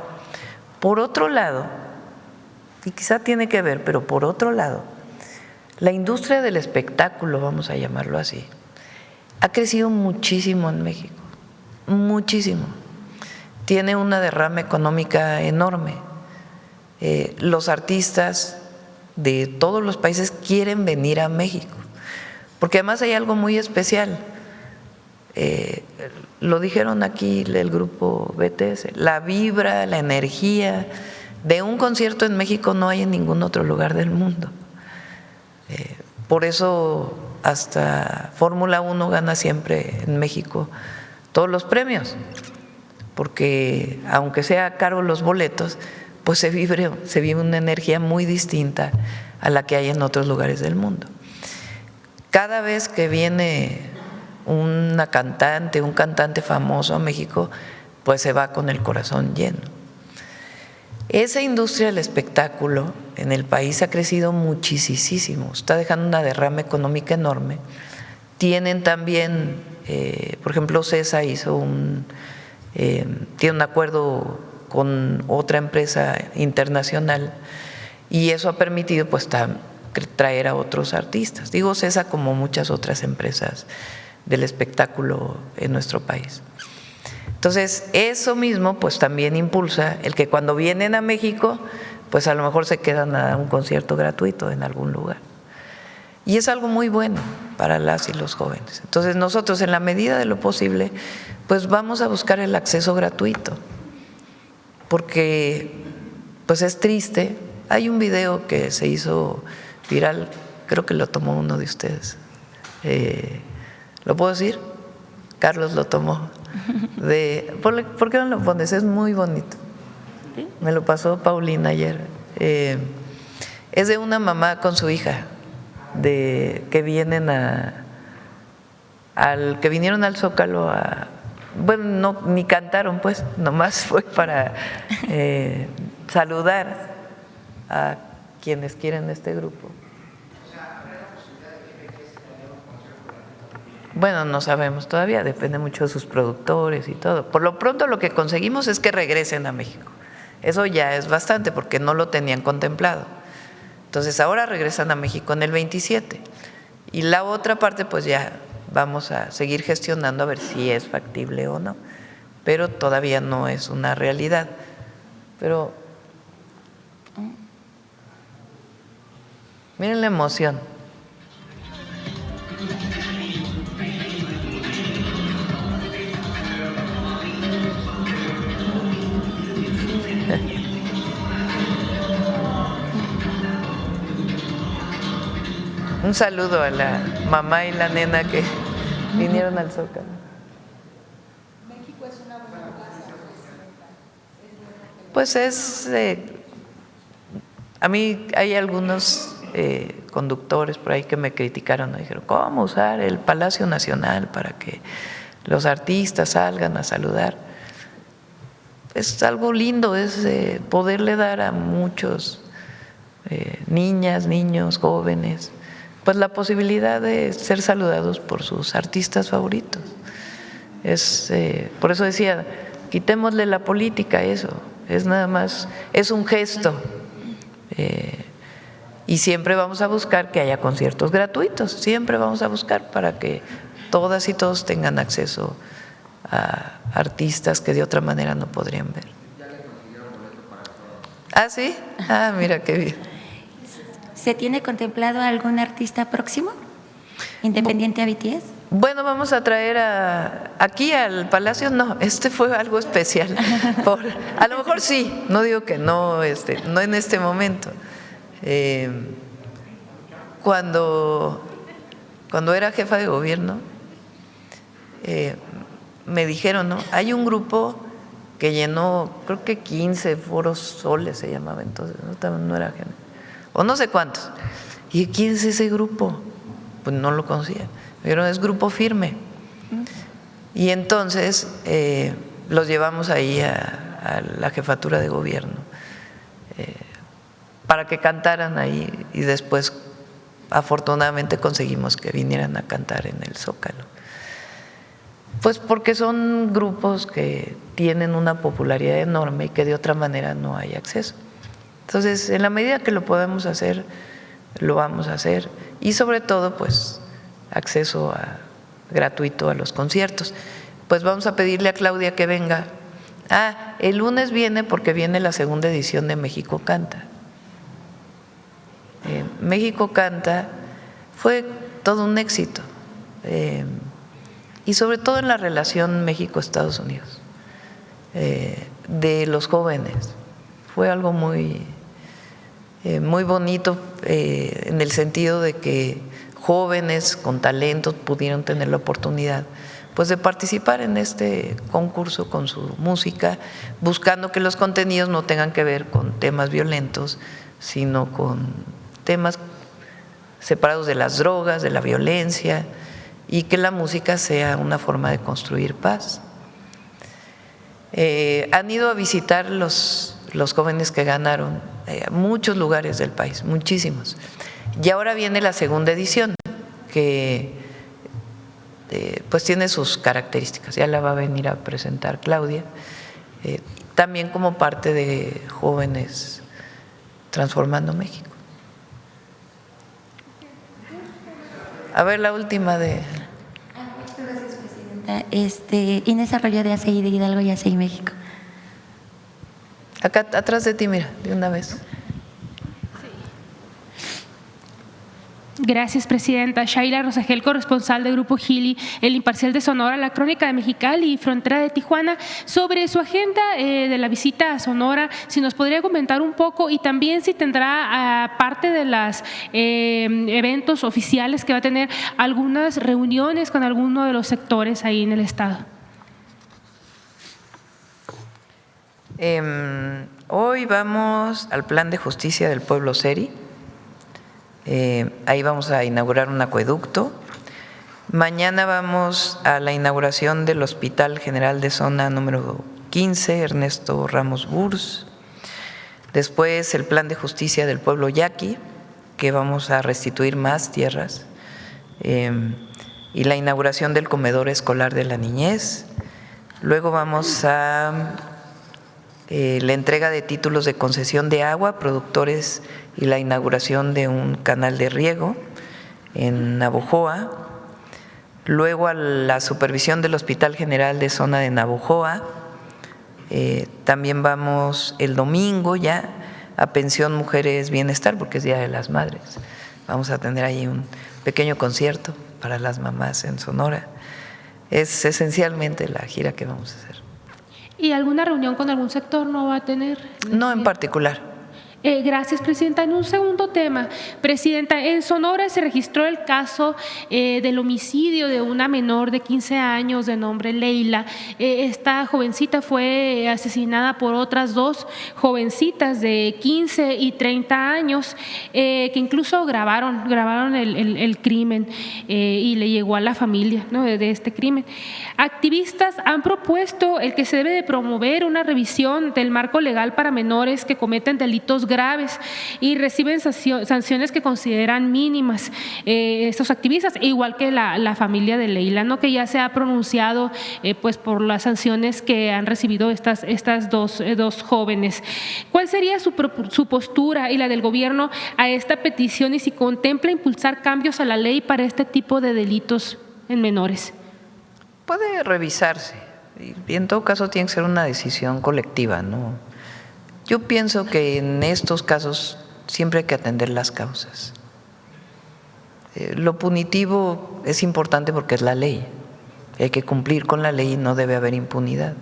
por otro lado, y quizá tiene que ver, pero por otro lado, la industria del espectáculo, vamos a llamarlo así, ha crecido muchísimo en México, muchísimo. Tiene una derrama económica enorme. Los artistas de todos los países quieren venir a México, porque además hay algo muy especial. Lo dijeron aquí el grupo BTS, la vibra, la energía de un concierto en México no hay en ningún otro lugar del mundo. Por eso hasta Fórmula 1 gana siempre en México todos los premios, porque aunque sea caro los boletos, pues se vive una energía muy distinta a la que hay en otros lugares del mundo. Cada vez que viene una cantante, un cantante famoso a México, pues se va con el corazón lleno. Esa industria del espectáculo en el país ha crecido muchísimo, está dejando una derrama económica enorme. Tienen también, por ejemplo, CESA tiene un acuerdo con otra empresa internacional y eso ha permitido pues traer a otros artistas. Digo CESA como muchas otras empresas del espectáculo en nuestro país. Entonces, eso mismo pues también impulsa el que cuando vienen a México, pues a lo mejor se quedan a un concierto gratuito en algún lugar. Y es algo muy bueno para las y los jóvenes. Entonces, nosotros en la medida de lo posible, pues vamos a buscar el acceso gratuito, porque pues es triste. Hay un video que se hizo viral, creo que lo tomó uno de ustedes. ¿Lo puedo decir? Carlos lo tomó. ¿Por qué no lo pones? Es muy bonito. Me lo pasó Paulina ayer. Es de una mamá con su hija, que vienen que vinieron al Zócalo bueno, no, ni cantaron pues, nomás fue para saludar a quienes quieren este grupo. Bueno, no sabemos todavía, depende mucho de sus productores y todo. Por lo pronto lo que conseguimos es que regresen a México. Eso ya es bastante porque no lo tenían contemplado. Entonces ahora regresan a México en el 27. Y la otra parte pues ya vamos a seguir gestionando a ver si es factible o no. Pero todavía no es una realidad. Pero miren la emoción. Un saludo a la mamá y la nena que vinieron al Zócalo. México es una buena casa. Pues es, a mí hay algunos conductores por ahí que me criticaron, me dijeron, ¿cómo usar el Palacio Nacional para que los artistas salgan a saludar? Es algo lindo, es poderle dar a muchos niñas, niños, jóvenes, pues la posibilidad de ser saludados por sus artistas favoritos. Por eso decía, quitémosle la política a eso, es nada más, es un gesto. Y siempre vamos a buscar que haya conciertos gratuitos, siempre vamos a buscar para que todas y todos tengan acceso a artistas que de otra manera no podrían ver. ¿Ah, sí? Ah, mira qué bien. ¿Se tiene contemplado algún artista próximo, independiente a BTS? Bueno, vamos a traer aquí al Palacio, no, fue algo especial. A lo mejor sí, no digo que no, no en este momento. Cuando era jefa de gobierno, me dijeron, ¿no? Hay un grupo que llenó, creo que 15 foros soles se llamaba entonces, no era gente, o no sé cuántos. ¿Y quién es ese grupo? Pues no lo conocía. Me dijeron, es Grupo Firme. Y entonces los llevamos ahí a la jefatura de gobierno para que cantaran ahí y después afortunadamente conseguimos que vinieran a cantar en el Zócalo. Pues porque son grupos que tienen una popularidad enorme y que de otra manera no hay acceso. Entonces, en la medida que lo podemos hacer, lo vamos a hacer. Y sobre todo, pues, acceso gratuito a los conciertos. Pues vamos a pedirle a Claudia que venga. El lunes viene porque viene la segunda edición de México Canta. México Canta fue todo un éxito. Y sobre todo en la relación México-Estados Unidos, de los jóvenes. Fue algo muy bonito en el sentido de que jóvenes con talento pudieron tener la oportunidad pues de participar en este concurso con su música, buscando que los contenidos no tengan que ver con temas violentos, sino con temas separados de las drogas, de la violencia, y que la música sea una forma de construir paz. Han ido a visitar los jóvenes que ganaron muchos lugares del país, muchísimos. Y ahora viene la segunda edición, que pues tiene sus características, ya la va a venir a presentar Claudia, también como parte de Jóvenes Transformando México. A ver, la última de… Gracias, presidenta. Inés Arroyo de ACI de Hidalgo y ACI México. Acá atrás de ti, mira, de una vez. Gracias, presidenta. Shaila Rosagel, corresponsal del Grupo Gili, El Imparcial de Sonora, La Crónica de Mexicali y Frontera de Tijuana. Sobre su agenda de la visita a Sonora, si nos podría comentar un poco y también si tendrá, parte de los eventos oficiales que va a tener, algunas reuniones con alguno de los sectores ahí en el estado. Hoy vamos al Plan de Justicia del Pueblo Seri. Ahí vamos a inaugurar un acueducto. Mañana vamos a la inauguración del Hospital General de Zona número 15, Ernesto Ramos Burs. Después el Plan de Justicia del Pueblo Yaqui, que vamos a restituir más tierras. y la inauguración del comedor escolar de la niñez. Luego vamos a la entrega de títulos de concesión de agua a productores y la inauguración de un canal de riego en Navojoa. Luego a la supervisión del Hospital General de Zona de Navojoa. También vamos el domingo ya a Pensión Mujeres Bienestar, porque es Día de las Madres. Vamos a tener ahí un pequeño concierto para las mamás en Sonora. Es esencialmente la gira que vamos a hacer. ¿Y alguna reunión con algún sector no va a tener? No en particular. Gracias, Presidenta. En un segundo tema, Presidenta, en Sonora se registró el caso del homicidio de una menor de 15 años de nombre Leila. Esta jovencita fue asesinada por otras dos jovencitas de 15 y 30 años que incluso grabaron el crimen y le llegó a la familia, ¿no?, de este crimen. Activistas han propuesto el que se debe de promover una revisión del marco legal para menores que cometen delitos graves y reciben sanciones que consideran mínimas. Estos activistas, igual que la familia de Leila, ¿no?, que ya se ha pronunciado pues por las sanciones que han recibido estas dos jóvenes. ¿Cuál sería su postura y la del gobierno a esta petición y si contempla impulsar cambios a la ley para este tipo de delitos en menores? Puede revisarse y en todo caso tiene que ser una decisión colectiva, ¿no? Yo pienso que en estos casos siempre hay que atender las causas. Lo punitivo es importante porque es la ley, hay que cumplir con la ley y no debe haber impunidad.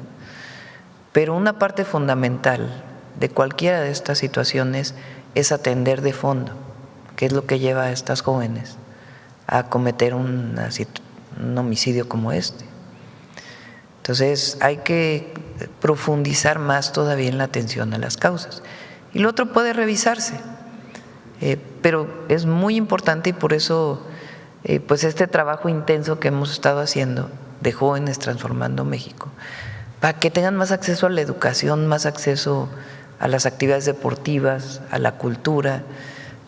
Pero una parte fundamental de cualquiera de estas situaciones es atender de fondo, que es lo que lleva a estas jóvenes a cometer un homicidio como este. Entonces hay que profundizar más todavía en la atención a las causas. Y lo otro puede revisarse, pero es muy importante y por eso pues este trabajo intenso que hemos estado haciendo de Jóvenes Transformando México, para que tengan más acceso a la educación, más acceso a las actividades deportivas, a la cultura,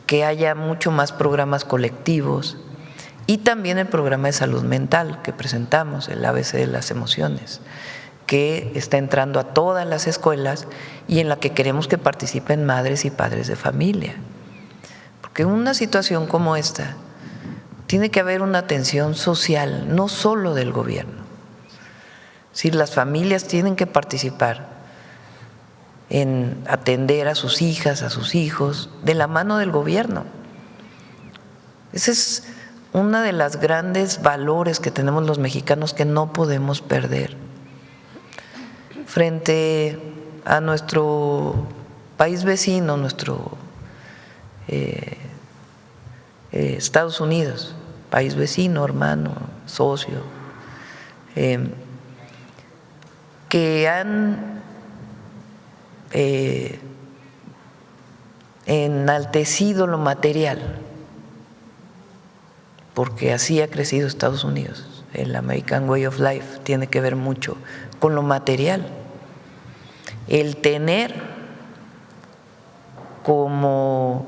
que haya mucho más programas colectivos. Y también el programa de salud mental que presentamos, el ABC de las emociones, que está entrando a todas las escuelas y en la que queremos que participen madres y padres de familia. Porque en una situación como esta tiene que haber una atención social, no solo del gobierno. Es decir, las familias tienen que participar en atender a sus hijas, a sus hijos, de la mano del gobierno. Ese es uno de los grandes valores que tenemos los mexicanos que no podemos perder. Frente a nuestro país vecino, nuestro Estados Unidos, país vecino, hermano, socio, que han enaltecido lo material, porque así ha crecido Estados Unidos. El American Way of Life tiene que ver mucho con lo material. El tener como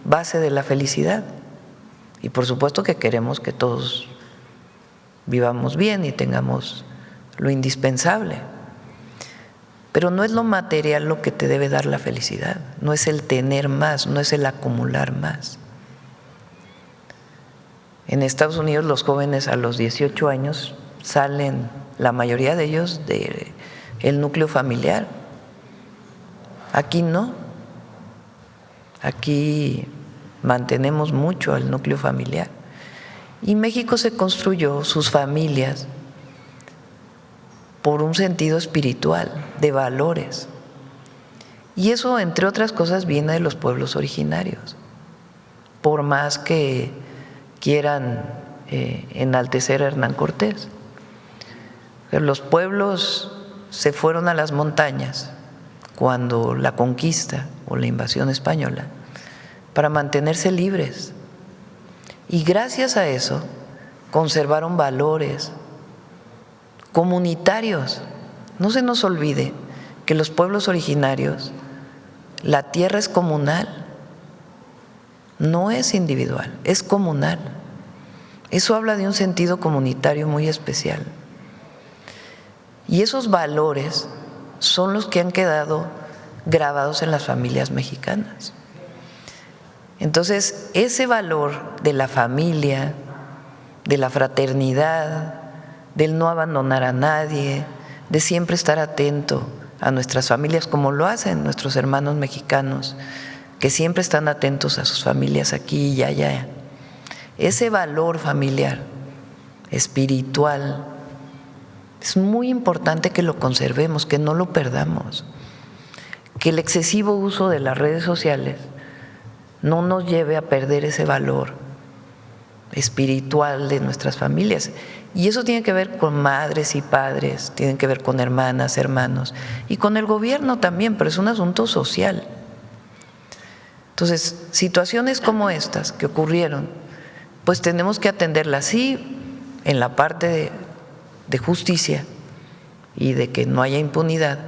base de la felicidad. Y por supuesto que queremos que todos vivamos bien y tengamos lo indispensable. Pero no es lo material lo que te debe dar la felicidad, no es el tener más, no es el acumular más. En Estados Unidos los jóvenes a los 18 años salen, la mayoría de ellos, del núcleo familiar. Aquí no. Aquí mantenemos mucho al núcleo familiar. Y México se construyó sus familias por un sentido espiritual, de valores. Y eso, entre otras cosas, viene de los pueblos originarios. Por más que quieran enaltecer a Hernán Cortés. Los pueblos se fueron a las montañas cuando la conquista o la invasión española para mantenerse libres. Y gracias a eso conservaron valores comunitarios. No se nos olvide que los pueblos originarios, la tierra es comunal. No es individual, es comunal. Eso habla de un sentido comunitario muy especial. Y esos valores son los que han quedado grabados en las familias mexicanas. Entonces, ese valor de la familia, de la fraternidad, del no abandonar a nadie, de siempre estar atento a nuestras familias, como lo hacen nuestros hermanos mexicanos, que siempre están atentos a sus familias aquí y allá. Ese valor familiar, espiritual, es muy importante que lo conservemos, que no lo perdamos, que el excesivo uso de las redes sociales no nos lleve a perder ese valor espiritual de nuestras familias. Y eso tiene que ver con madres y padres, tiene que ver con hermanas, hermanos, y con el gobierno también, pero es un asunto social. Entonces, situaciones como estas que ocurrieron, pues tenemos que atenderlas, sí, en la parte de justicia y de que no haya impunidad,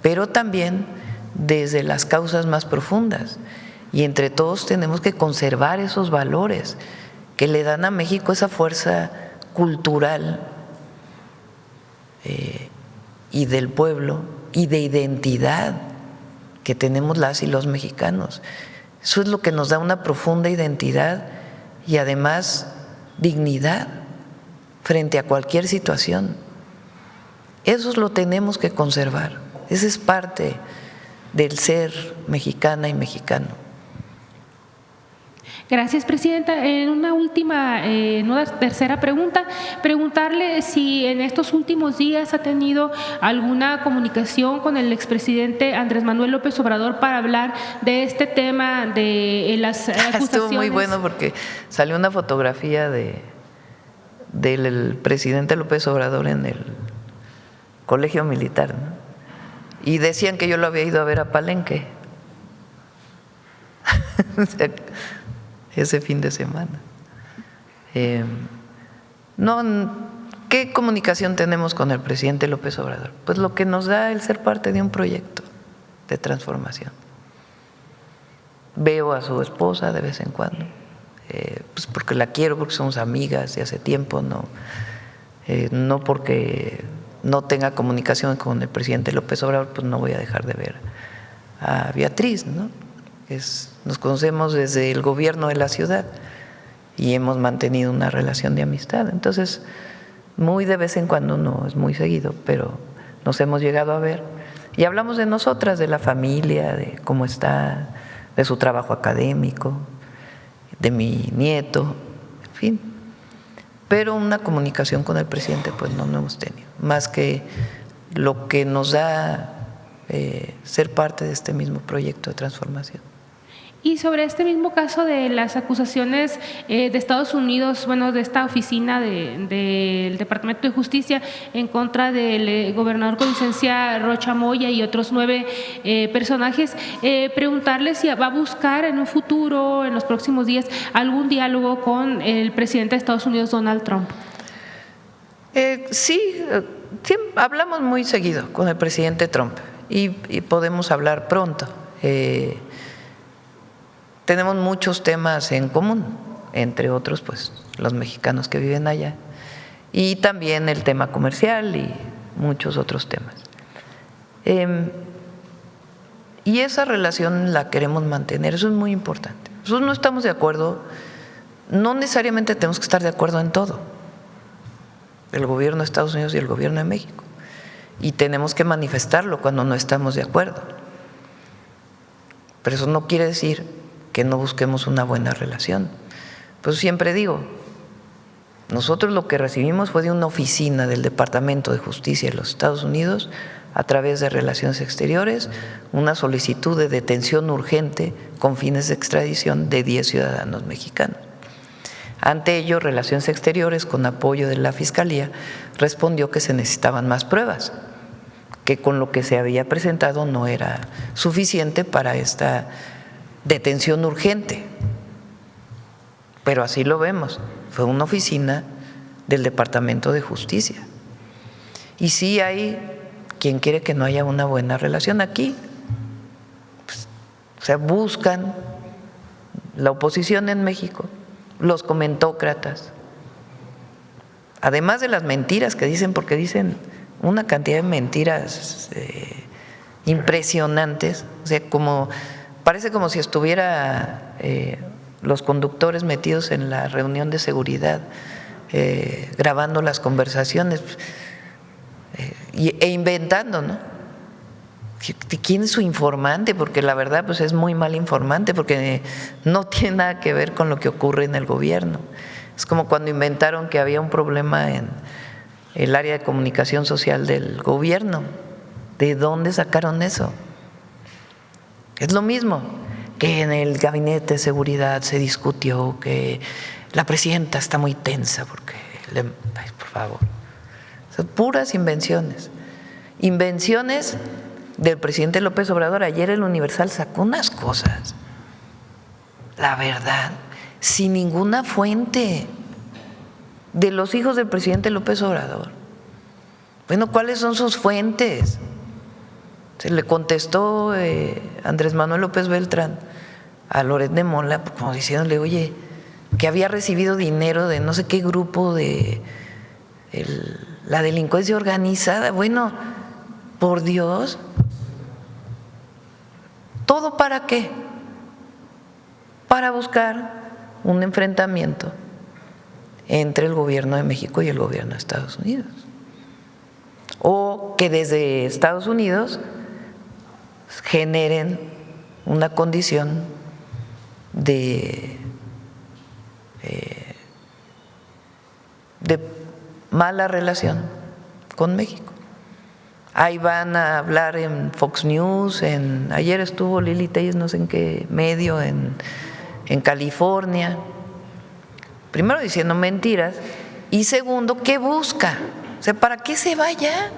pero también desde las causas más profundas. Y entre todos tenemos que conservar esos valores que le dan a México esa fuerza cultural y del pueblo y de identidad que tenemos las y los mexicanos. Eso es lo que nos da una profunda identidad y además dignidad frente a cualquier situación. Eso lo tenemos que conservar. Esa es parte del ser mexicana y mexicano. Gracias, Presidenta. En una última, una tercera pregunta, preguntarle si en estos últimos días ha tenido alguna comunicación con el expresidente Andrés Manuel López Obrador para hablar de este tema de las acusaciones. Estuvo muy bueno porque salió una fotografía del presidente López Obrador en el colegio militar, ¿no? Y decían que yo lo había ido a ver a Palenque ese fin de semana. ¿Qué comunicación tenemos con el presidente López Obrador? Pues lo que nos da el ser parte de un proyecto de transformación. Veo a su esposa de vez en cuando, pues porque la quiero, porque somos amigas de hace tiempo, no porque no tenga comunicación con el presidente López Obrador, pues no voy a dejar de ver a Beatriz, ¿no? Nos conocemos desde el gobierno de la ciudad y hemos mantenido una relación de amistad. Entonces, muy de vez en cuando, no es muy seguido, pero nos hemos llegado a ver y hablamos de nosotras, de la familia, de cómo está, de su trabajo académico, de mi nieto, en fin. Pero una comunicación con el presidente pues no hemos tenido, más que lo que nos da ser parte de este mismo proyecto de transformación. Y sobre este mismo caso de las acusaciones de Estados Unidos, bueno, de esta oficina del Departamento de Justicia en contra del gobernador con licencia Rocha Moya y otros 9 personajes, preguntarle si va a buscar en un futuro, en los próximos días, algún diálogo con el presidente de Estados Unidos, Donald Trump. Sí, hablamos muy seguido con el presidente Trump y podemos hablar pronto. Tenemos muchos temas en común, entre otros, pues, los mexicanos que viven allá, y también el tema comercial y muchos otros temas. Y esa relación la queremos mantener, eso es muy importante. Nosotros no estamos de acuerdo, no necesariamente tenemos que estar de acuerdo en todo, el gobierno de Estados Unidos y el gobierno de México, y tenemos que manifestarlo cuando no estamos de acuerdo. Pero eso no quiere decir que no busquemos una buena relación. Pues siempre digo, nosotros lo que recibimos fue de una oficina del Departamento de Justicia de los Estados Unidos, a través de Relaciones Exteriores, una solicitud de detención urgente con fines de extradición de 10 ciudadanos mexicanos. Ante ello, Relaciones Exteriores, con apoyo de la Fiscalía, respondió que se necesitaban más pruebas, que con lo que se había presentado no era suficiente para esta detención urgente. Pero así lo vemos, fue una oficina del Departamento de Justicia. Y sí hay quien quiere que no haya una buena relación aquí. Pues, o sea, buscan la oposición en México, los comentócratas, además de las mentiras que dicen, porque dicen una cantidad de mentiras impresionantes, o sea, parece como si estuviera los conductores metidos en la reunión de seguridad, grabando las conversaciones e inventando, ¿no? ¿Quién es su informante? Porque la verdad pues es muy mal informante, porque no tiene nada que ver con lo que ocurre en el gobierno. Es como cuando inventaron que había un problema en el área de comunicación social del gobierno. ¿De dónde sacaron eso? Es lo mismo que en el gabinete de seguridad se discutió que la presidenta está muy tensa porque, ay, por favor, son puras invenciones. Invenciones del presidente López Obrador. Ayer el Universal sacó unas cosas, la verdad, sin ninguna fuente, de los hijos del presidente López Obrador. Bueno, ¿cuáles son sus fuentes? Se le contestó Andrés Manuel López Beltrán a Loret de Mola, como diciéndole, oye, que había recibido dinero de no sé qué grupo de la delincuencia organizada. Bueno, por Dios, ¿todo para qué? Para buscar un enfrentamiento entre el gobierno de México y el gobierno de Estados Unidos. O que desde Estados Unidos generen una condición de mala relación con México. Ahí van a hablar en Fox News, ayer estuvo Lili Telles, no sé en qué medio, en California, primero diciendo mentiras y segundo, ¿qué busca? O sea, ¿para qué se va allá?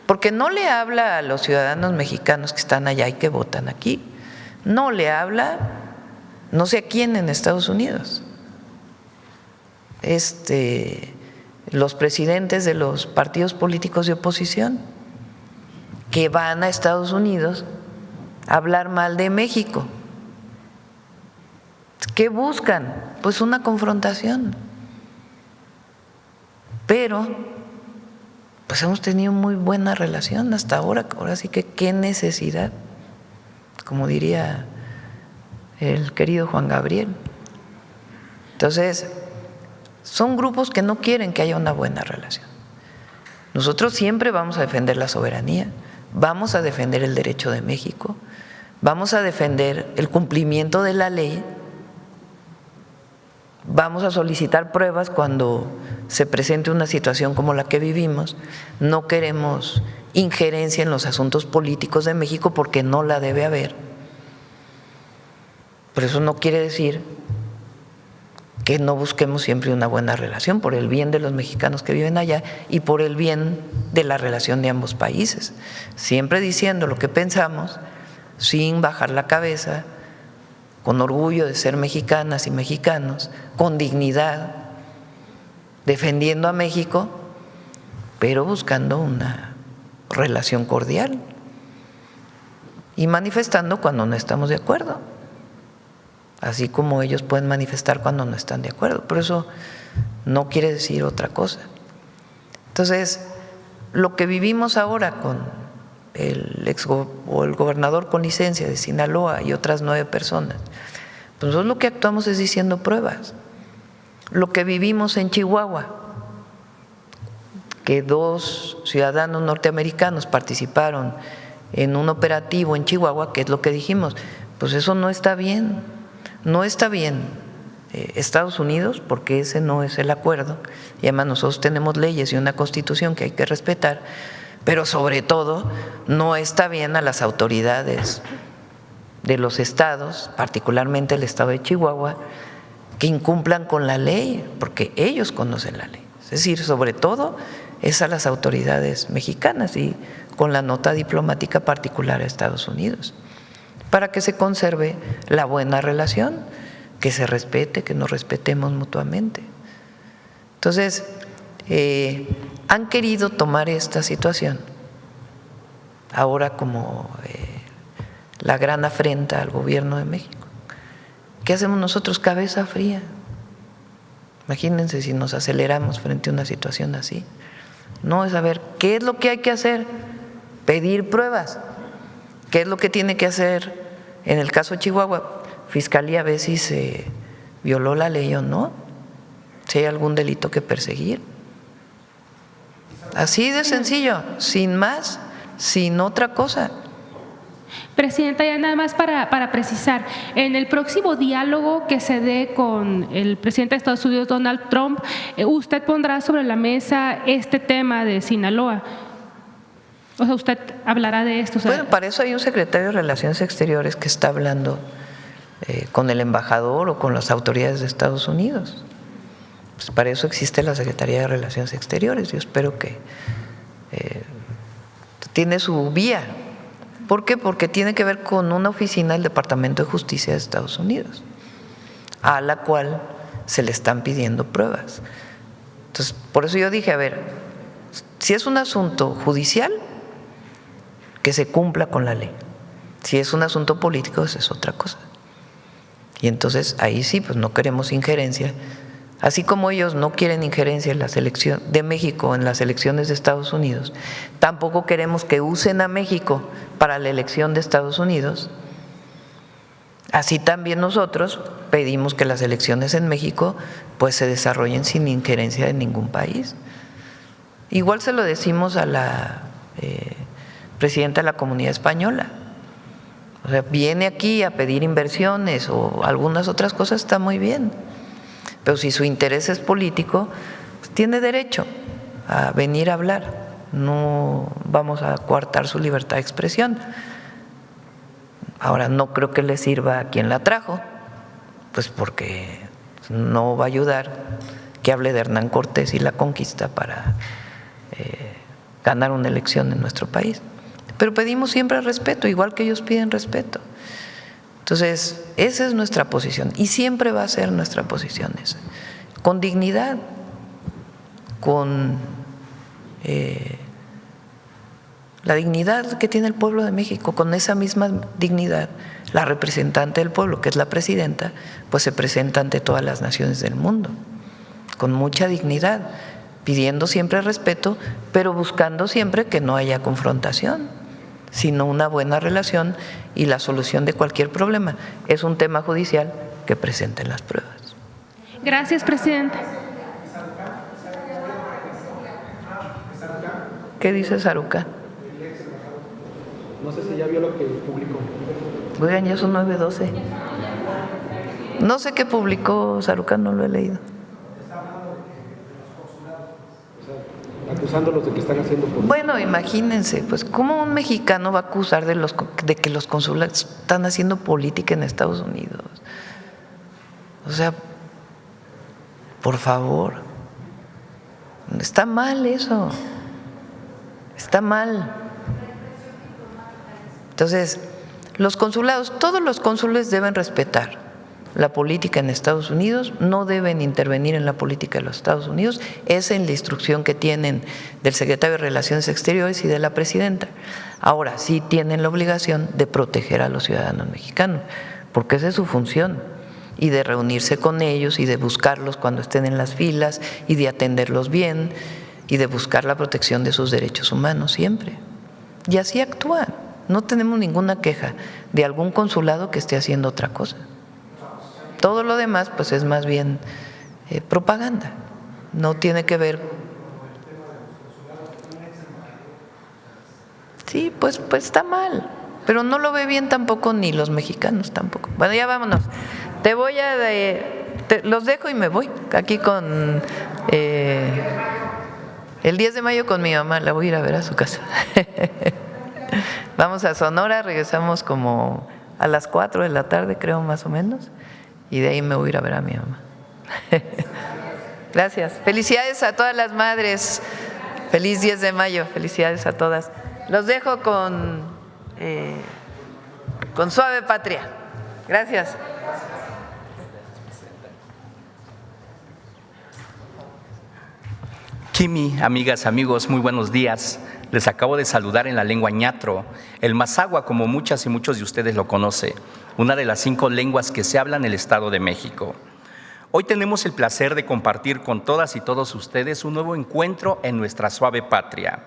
Porque no le habla a los ciudadanos mexicanos que están allá y que votan aquí, no le habla no sé a quién en Estados Unidos. Los presidentes de los partidos políticos de oposición que van a Estados Unidos a hablar mal de México. ¿Qué buscan? Pues una confrontación. Pero pues hemos tenido muy buena relación hasta ahora sí que qué necesidad, como diría el querido Juan Gabriel. Entonces, son grupos que no quieren que haya una buena relación. Nosotros siempre vamos a defender la soberanía, vamos a defender el derecho de México, vamos a defender el cumplimiento de la ley, vamos a solicitar pruebas cuando se presente una situación como la que vivimos. No queremos injerencia en los asuntos políticos de México porque no la debe haber. Pero eso no quiere decir que no busquemos siempre una buena relación por el bien de los mexicanos que viven allá y por el bien de la relación de ambos países, siempre diciendo lo que pensamos, sin bajar la cabeza, con orgullo de ser mexicanas y mexicanos, con dignidad, defendiendo a México, pero buscando una relación cordial y manifestando cuando no estamos de acuerdo, así como ellos pueden manifestar cuando no están de acuerdo, pero eso no quiere decir otra cosa. Entonces, lo que vivimos ahora con el gobernador con licencia de Sinaloa y otras 9 personas, pues nosotros lo que actuamos es diciendo pruebas. Lo que vivimos en Chihuahua, que 2 ciudadanos norteamericanos participaron en un operativo en Chihuahua, ¿qué es lo que dijimos? Pues eso no está bien, no está bien. Estados Unidos, porque ese no es el acuerdo, y además nosotros tenemos leyes y una constitución que hay que respetar, pero sobre todo no está bien a las autoridades de los estados, particularmente el estado de Chihuahua, que incumplan con la ley, porque ellos conocen la ley. Es decir, sobre todo es a las autoridades mexicanas y con la nota diplomática particular a Estados Unidos, para que se conserve la buena relación, que se respete, que nos respetemos mutuamente. Entonces, han querido tomar esta situación ahora como la gran afrenta al gobierno de México. ¿Qué hacemos nosotros? Cabeza fría. Imagínense si nos aceleramos frente a una situación así. No, es saber qué es lo que hay que hacer, pedir pruebas. ¿Qué es lo que tiene que hacer en el caso de Chihuahua? Fiscalía ve si se violó la ley o no, si hay algún delito que perseguir. Así de sencillo, sin más, sin otra cosa. Presidenta, ya nada más para precisar, en el próximo diálogo que se dé con el presidente de Estados Unidos, Donald Trump, usted pondrá sobre la mesa este tema de Sinaloa. O sea, usted hablará de esto. O sea, bueno, para eso hay un secretario de Relaciones Exteriores que está hablando con el embajador o con las autoridades de Estados Unidos. Pues para eso existe la Secretaría de Relaciones Exteriores. Yo espero que tiene su vía. ¿Por qué? Porque tiene que ver con una oficina del Departamento de Justicia de Estados Unidos, a la cual se le están pidiendo pruebas. Entonces, por eso yo dije, a ver, si es un asunto judicial, que se cumpla con la ley. Si es un asunto político, esa es otra cosa. Y entonces ahí sí, pues no queremos injerencia. Así como ellos no quieren injerencia en la selección de México en las elecciones de Estados Unidos, tampoco queremos que usen a México para la elección de Estados Unidos. Así también nosotros pedimos que las elecciones en México pues se desarrollen sin injerencia de ningún país. Igual se lo decimos a la presidenta de la Comunidad Española. O sea, viene aquí a pedir inversiones o algunas otras cosas, está muy bien. Pero si su interés es político, pues tiene derecho a venir a hablar. No vamos a coartar su libertad de expresión. Ahora, no creo que le sirva a quien la trajo, pues porque no va a ayudar que hable de Hernán Cortés y la conquista para ganar una elección en nuestro país. Pero pedimos siempre respeto, igual que ellos piden respeto. Entonces, esa es nuestra posición y siempre va a ser nuestra posición esa. Con dignidad, con la dignidad que tiene el pueblo de México, con esa misma dignidad, la representante del pueblo, que es la presidenta, pues se presenta ante todas las naciones del mundo, con mucha dignidad, pidiendo siempre respeto, pero buscando siempre que no haya confrontación, sino una buena relación y la solución de cualquier problema. Es un tema judicial, que presenten las pruebas. Gracias, presidente. ¿Qué dice Saruca? No sé si ya vio lo que publicó. Oigan, ya son 9:12. No sé qué publicó Saruca, no lo he leído. Acusándolos de que están haciendo política. Bueno, imagínense, pues cómo un mexicano va a acusar de que los consulados están haciendo política en Estados Unidos. O sea, por favor, está mal eso, está mal. Entonces, los consulados, todos los cónsules deben respetar la política en Estados Unidos, no deben intervenir en la política de los Estados Unidos, es en la instrucción que tienen del secretario de Relaciones Exteriores y de la presidenta. Ahora, sí tienen la obligación de proteger a los ciudadanos mexicanos, porque esa es su función, y de reunirse con ellos y de buscarlos cuando estén en las filas y de atenderlos bien y de buscar la protección de sus derechos humanos siempre. Y así actúan. No tenemos ninguna queja de algún consulado que esté haciendo otra cosa. Todo lo demás pues es más bien propaganda, no tiene que ver. Sí, pues está mal, pero no lo ve bien tampoco ni los mexicanos tampoco. Bueno, ya vámonos. Los dejo y me voy aquí con el 10 de mayo con mi mamá, la voy a ir a ver a su casa. Vamos a Sonora, regresamos como a las 4 de la tarde, creo, más o menos. Y de ahí me voy a ir a ver a mi mamá. Gracias. Felicidades a todas las madres. Feliz 10 de mayo. Felicidades a todas. Los dejo con Suave Patria. Gracias. Kimi, amigas, amigos, muy buenos días. Les acabo de saludar en la lengua ñatro, el mazahua, como muchas y muchos de ustedes lo conocen, una de las 5 lenguas que se hablan en el Estado de México. Hoy tenemos el placer de compartir con todas y todos ustedes un nuevo encuentro en nuestra suave patria.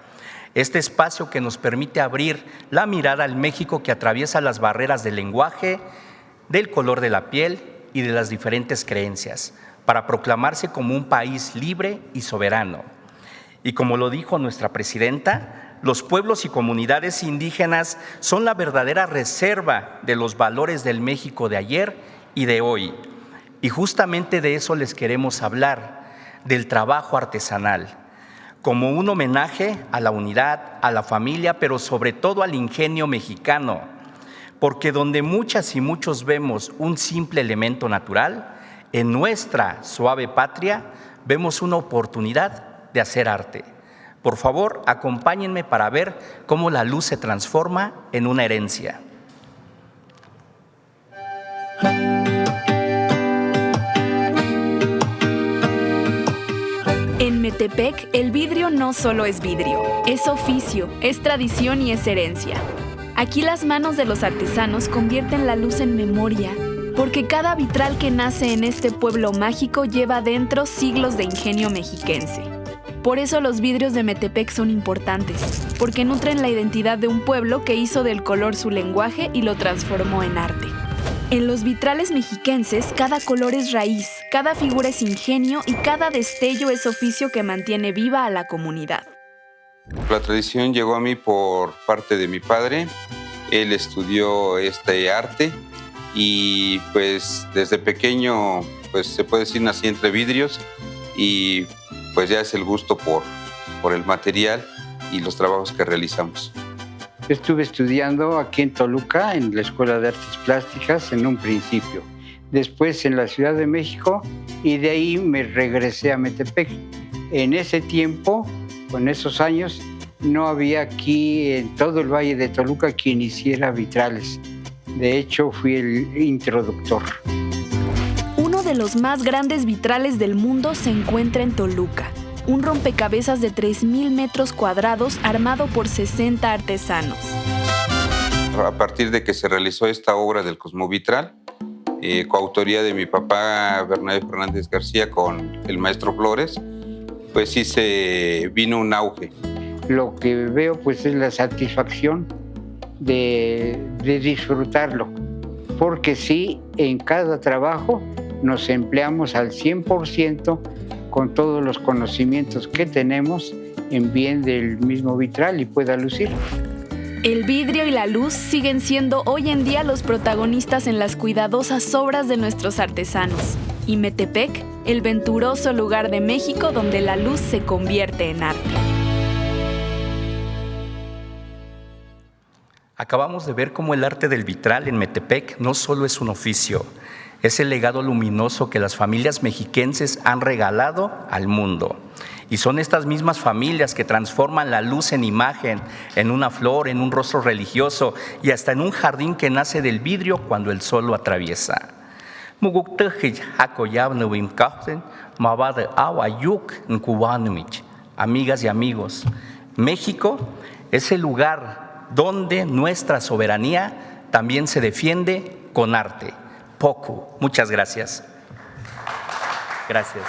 Este espacio que nos permite abrir la mirada al México que atraviesa las barreras del lenguaje, del color de la piel y de las diferentes creencias, para proclamarse como un país libre y soberano. Y como lo dijo nuestra presidenta, los pueblos y comunidades indígenas son la verdadera reserva de los valores del México de ayer y de hoy. Y justamente de eso les queremos hablar, del trabajo artesanal, como un homenaje a la unidad, a la familia, pero sobre todo al ingenio mexicano, porque donde muchas y muchos vemos un simple elemento natural, en nuestra suave patria vemos una oportunidad de hacer arte. Por favor, acompáñenme para ver cómo la luz se transforma en una herencia. En Metepec, el vidrio no solo es vidrio, es oficio, es tradición y es herencia. Aquí las manos de los artesanos convierten la luz en memoria, porque cada vitral que nace en este pueblo mágico lleva dentro siglos de ingenio mexiquense. Por eso los vidrios de Metepec son importantes, porque nutren la identidad de un pueblo que hizo del color su lenguaje y lo transformó en arte. En los vitrales mexiquenses, cada color es raíz, cada figura es ingenio y cada destello es oficio que mantiene viva a la comunidad. La tradición llegó a mí por parte de mi padre. Él estudió este arte y pues desde pequeño, pues se puede decir, nací entre vidrios y pues ya es el gusto por el material y los trabajos que realizamos. Estuve estudiando aquí en Toluca, en la Escuela de Artes Plásticas, en un principio. Después en la Ciudad de México y de ahí me regresé a Metepec. En ese tiempo, con esos años, no había aquí en todo el Valle de Toluca quien hiciera vitrales. De hecho, fui el introductor. Uno de los más grandes vitrales del mundo se encuentra en Toluca. Un rompecabezas de 3,000 metros cuadrados armado por 60 artesanos. A partir de que se realizó esta obra del Cosmovitral, coautoría de mi papá Bernabé Fernández García con el maestro Flores, pues sí se vino un auge. Lo que veo pues es la satisfacción de disfrutarlo, porque sí, en cada trabajo nos empleamos al 100% con todos los conocimientos que tenemos en bien del mismo vitral y pueda lucir. El vidrio y la luz siguen siendo hoy en día los protagonistas en las cuidadosas obras de nuestros artesanos. Y Metepec, el venturoso lugar de México donde la luz se convierte en arte. Acabamos de ver cómo el arte del vitral en Metepec no solo es un oficio, es el legado luminoso que las familias mexiquenses han regalado al mundo. Y son estas mismas familias que transforman la luz en imagen, en una flor, en un rostro religioso y hasta en un jardín que nace del vidrio cuando el sol lo atraviesa. Amigas y amigos, México es el lugar donde nuestra soberanía también se defiende con arte. Poco. Muchas gracias. Gracias.